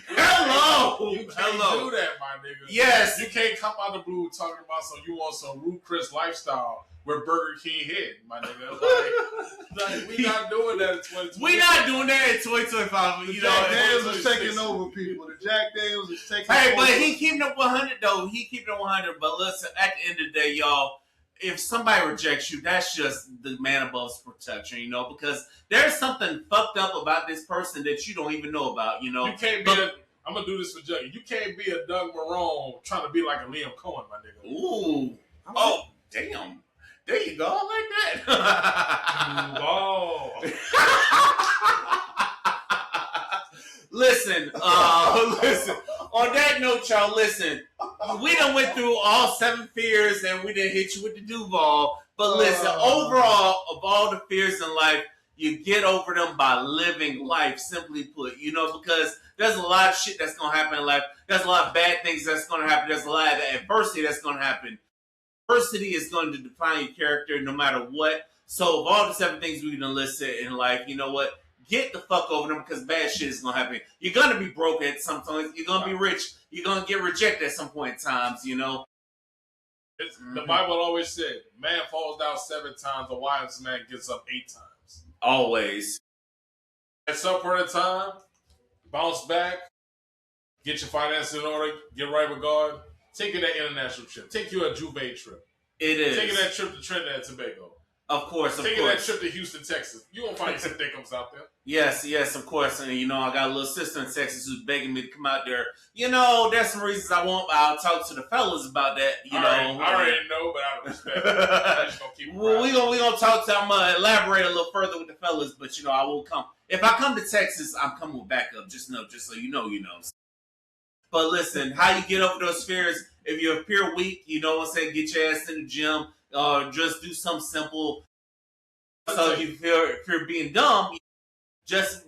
Hello. You can't do that, my nigga. Yes. You can't come out of the blue talking about you want some Ruth Chris lifestyle with Burger King head, my nigga. Like we not doing that in 2025. We not doing that in 2025. You know, Jack Daniels is taking over people. The Jack Daniels is taking over. Hey, but he keeping it 100 though. He keeping it 100. But listen, at the end of the day, y'all, if somebody rejects you, that's just the man above's protection, you know, because there's something fucked up about this person that you don't even know about, you know. You can't be I'm gonna do this for Juggy. You can't be a Doug Marone trying to be like a Liam Cohen, my nigga. Ooh. Oh, damn. There you go. I like that. Oh. Listen. On that note, y'all, listen. We done went through all 7 fears and we done hit you with the Duval. But listen, overall, of all the fears in life, you get over them by living life, simply put, you know, because there's a lot of shit that's going to happen in life. There's a lot of bad things that's going to happen. There's a lot of adversity that's going to happen. Adversity is going to define your character no matter what. So of all the 7 things we done listed in life, you know what? Get the fuck over them because bad shit is going to happen. You're going to be broke at some times. You're going to be rich. You're going to get rejected at some point in times, you know. The Bible always said, man falls down 7 times, the wise man gets up 8 times. Always. At some point in time, bounce back, get your finances in order, get right with God, take you that international trip, take you a Juve trip. It is. Taking that trip to Trinidad and Tobago. Of course. Taking that trip to Houston, Texas. You won't find some thinkums out there. Yes, of course. And, I got a little sister in Texas who's begging me to come out there. There's some reasons I won't. I'll talk to the fellas about that, I already know, but out of respect. I'm just going to keep it we're going to talk to, I'm going to elaborate a little further with the fellas, but, I will come. If I come to Texas, I'm coming with backup. Just so you know. But listen, how you get over those fears, if you appear weak, get your ass in the gym, just do something simple. So if you're being dumb, just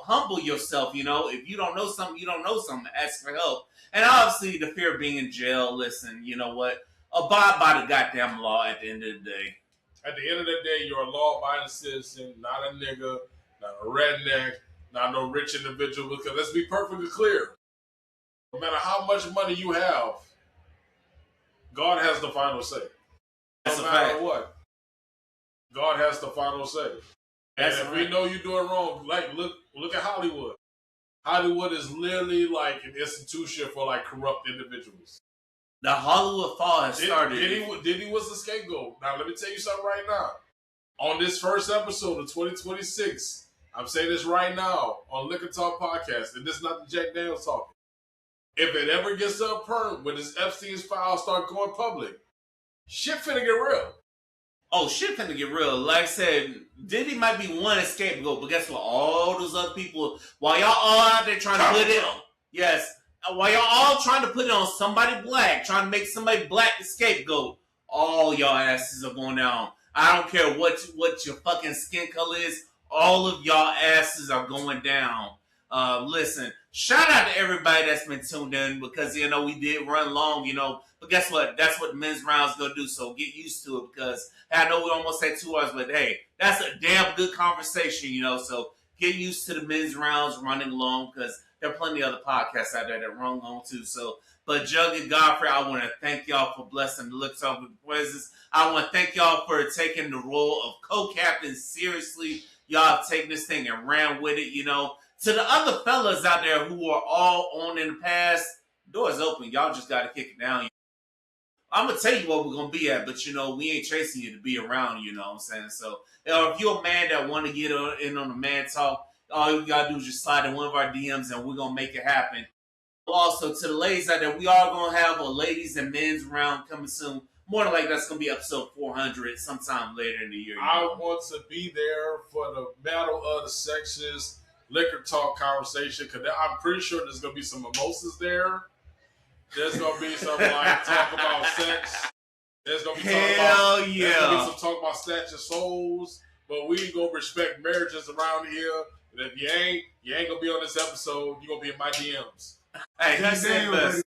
humble yourself, If you don't know something, you don't know something. Ask for help. And obviously, the fear of being in jail, listen, you know what? Abide by the goddamn law at the end of the day. At the end of the day, you're a law-abiding citizen, not a nigga, not a redneck, not no rich individual. Because let's be perfectly clear. No matter how much money you have, God has the final say. That's no a matter fact. What. God has the final say. And if we know you're doing wrong, like look at Hollywood. Hollywood is literally like an institution for like corrupt individuals. The Hollywood fall has started. Diddy was the scapegoat. Now let me tell you something right now. On this first episode of 2026, I'm saying this right now on Liquor Talk Podcast, and this is not the Jack Daniels talking. If it ever gets to a point when this Epstein's files start going public, shit finna get real. Oh, shit finna get real. Like I said, Diddy might be one scapegoat, but guess what? All those other people, while y'all all out there trying to put it on, while y'all all trying to put it on somebody black, trying to make somebody black the scapegoat, all y'all asses are going down. I don't care what your fucking skin color is, all of y'all asses are going down. Listen, shout out to everybody that's been tuned in because, we did run long, but guess what? That's what the men's round's going to do, so get used to it because I know we almost had 2 hours, but hey, that's a damn good conversation, so get used to the men's rounds running long because there are plenty of other podcasts out there that run long too, so. But Juggy and Godfrey, I want to thank y'all for blessing the Liquor Talk with presence. I want to thank y'all for taking the role of co-captain seriously. Y'all have taken this thing and ran with it, To the other fellas out there who are all on in the past, doors open. Y'all just got to kick it down. I'm going to tell you what we're going to be at, but, we ain't chasing you to be around, you know what I'm saying? So, if you're a man that want to get in on the man talk, all you got to do is just slide in one of our DMs and we're going to make it happen. Also, to the ladies out there, we are going to have a ladies and men's round coming soon. More than likely, that's going to be episode 400 sometime later in the year. I want to be there for the battle of the sexes, liquor talk conversation, because I'm pretty sure there's going to be some mimosas there. There's going to be some like talk about sex. There's going to be There's going to be some talk about snatch your souls. But we going to respect marriages around here. And if you ain't going to be on this episode. You're going to be in my DMs. Hey, he said best.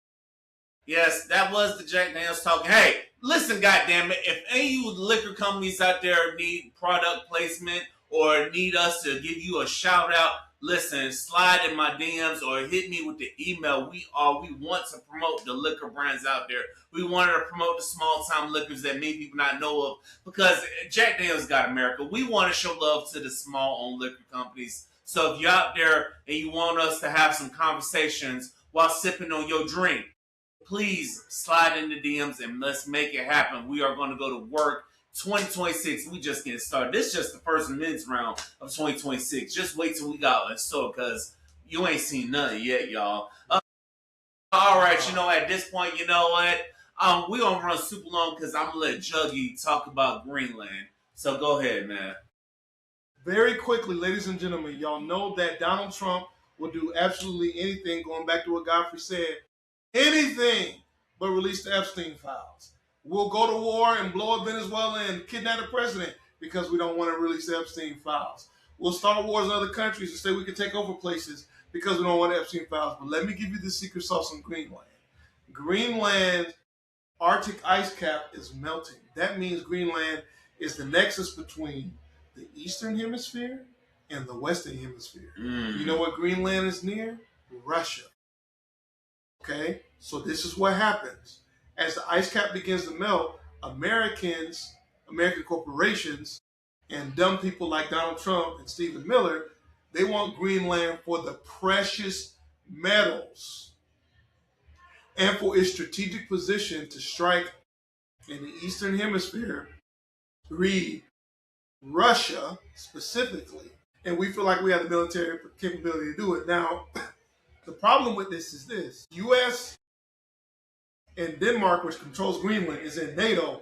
Yes, that was the Jack Daniels talking. Hey, listen, goddammit, if any of you liquor companies out there need product placement or need us to give you a shout out, listen, slide in my DMs or hit me with the email. We want to promote the liquor brands out there. We wanted to promote the small time liquors that many people not know of because Jack Daniels got America. We want to show love to the small owned liquor companies. So if you're out there and you want us to have some conversations while sipping on your drink, please slide in the DMs and let's make it happen. We are going to go to work. 2026, we just getting started. This is just the first men's round of 2026. Just wait till we got in store because you ain't seen nothing yet, y'all. All right, at this point, you know what? We're going to run super long because I'm going to let Juggy talk about Greenland. So go ahead, man. Very quickly, ladies and gentlemen, y'all know that Donald Trump will do absolutely anything, going back to what Godfrey said, anything but release the Epstein files. We'll go to war and blow up Venezuela and kidnap the president because we don't want to release the Epstein files. We'll start wars in other countries and say we can take over places because we don't want the Epstein files. But let me give you the secret sauce on Greenland. Greenland Arctic ice cap is melting. That means Greenland is the nexus between the Eastern Hemisphere and the Western Hemisphere. You know what Greenland is near? Russia. Okay? So this is what happens. As the ice cap begins to melt, American corporations, and dumb people like Donald Trump and Stephen Miller, they want Greenland for the precious metals and for its strategic position to strike in the Eastern Hemisphere, read Russia specifically, and we feel like we have the military capability to do it. Now, the problem with this is this. U.S. and Denmark, which controls Greenland, is in NATO.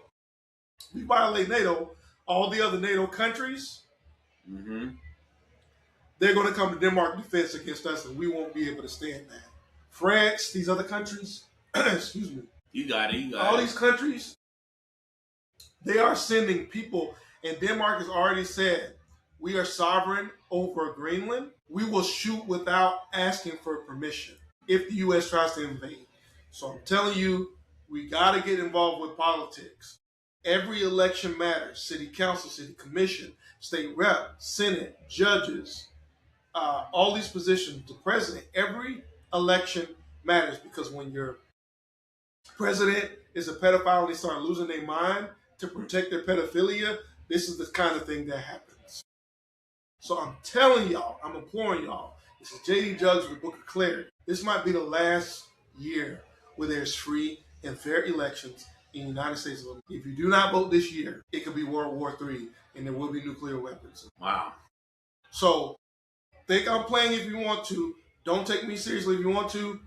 We violate NATO. All the other NATO countries, they're going to come to Denmark defense against us, and we won't be able to stand that. France, these other countries, excuse me. You got it. All these countries, they are sending people, and Denmark has already said, we are sovereign over Greenland. We will shoot without asking for permission if the U.S. tries to invade. So I'm telling you, we got to get involved with politics. Every election matters. City council, city commission, state rep, senate, judges, all these positions, the president, every election matters, because when your president is a pedophile and they start losing their mind to protect their pedophilia, this is the kind of thing that happens. So I'm telling y'all, I'm imploring y'all, this is J.D. Juggs with the Book of Clarity. This might be the last year where there's free and fair elections in the United States of America. If you do not vote this year, it could be World War III, and there will be nuclear weapons. Wow. So, think I'm playing if you want to. Don't take me seriously if you want to.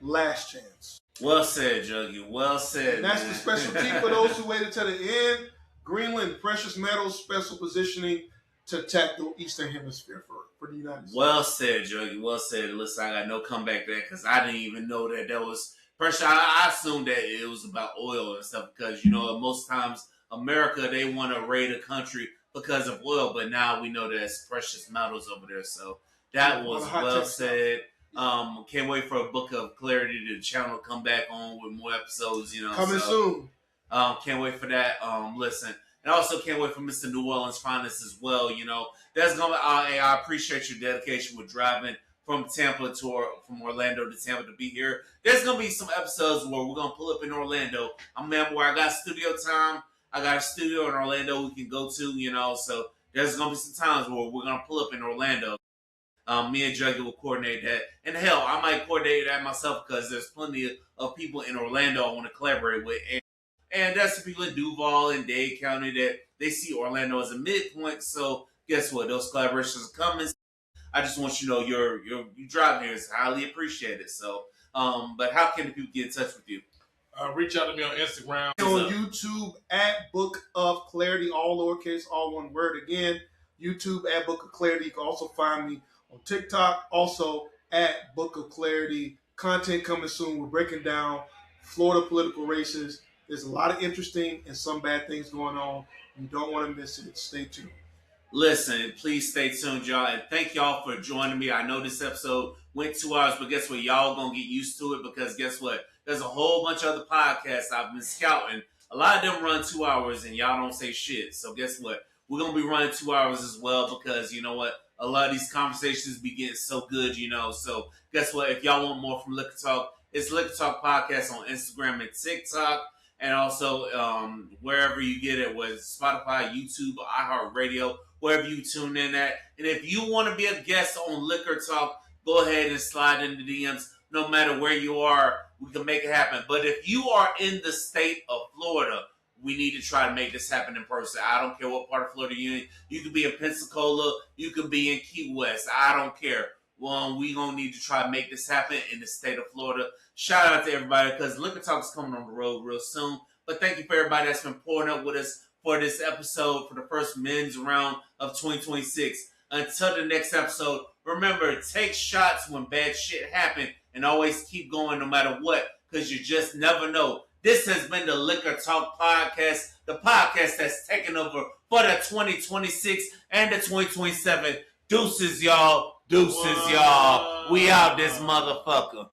Last chance. Well said, Juggy. Well said. And that's the specialty for those who waited to the end. Greenland, precious metals, special positioning to attack the Eastern Hemisphere for the United States. Well said, Juggy. Well said. Listen, I got no comeback there because I didn't even know that was pressure. I assumed that it was about oil and stuff because, most times America, they want to raid a country because of oil, but now we know there's precious metals over there. So that was well said. Can't wait for a Book of Clarity to the channel to come back on with more episodes, Coming soon. Can't wait for that. Listen. And also can't wait for Mr. New Orleans Finest as well. That's gonna. I appreciate your dedication with driving from Orlando to Tampa to be here. There's gonna be some episodes where we're gonna pull up in Orlando. Where I got studio time. I got a studio in Orlando we can go to. So there's gonna be some times where we're gonna pull up in Orlando. Me and Juggy will coordinate that. And hell, I might coordinate that myself because there's plenty of people in Orlando I want to collaborate with. And that's the people in Duval and Dade County that they see Orlando as a midpoint. So guess what? Those collaborations are coming. I just want you to know your drive here is highly appreciated. So, but how can the people get in touch with you? Reach out to me on Instagram. On YouTube at Book of Clarity, all lowercase, all one word. Again, YouTube at Book of Clarity. You can also find me on TikTok, also at Book of Clarity. Content coming soon. We're breaking down Florida political races. There's a lot of interesting and some bad things going on. You don't want to miss it. Stay tuned. Listen, please stay tuned, y'all. And thank y'all for joining me. I know this episode went 2 hours, but guess what? Y'all going to get used to it because guess what? There's a whole bunch of other podcasts I've been scouting. A lot of them run 2 hours and y'all don't say shit. So guess what? We're going to be running 2 hours as well because you know what? A lot of these conversations be getting so good, So guess what? If y'all want more from Liquor Talk, it's Liquor Talk Podcast on Instagram and TikTok. And also, wherever you get it, whether it's Spotify, YouTube, or iHeartRadio, wherever you tune in at. And if you want to be a guest on Liquor Talk, go ahead and slide into DMs. No matter where you are, we can make it happen. But if you are in the state of Florida, we need to try to make this happen in person. I don't care what part of Florida you're in. You could be in Pensacola. You could be in Key West. I don't care. Well, we going to need to try to make this happen in the state of Florida. Shout out to everybody because Liquor Talk is coming on the road real soon. But thank you for everybody that's been pouring up with us for this episode, for the first men's round of 2026. Until the next episode, remember, take shots when bad shit happen and always keep going no matter what because you just never know. This has been the Liquor Talk Podcast, the podcast that's taking over for the 2026 and the 2027. Deuces, y'all. Deuces, y'all. We out this motherfucker.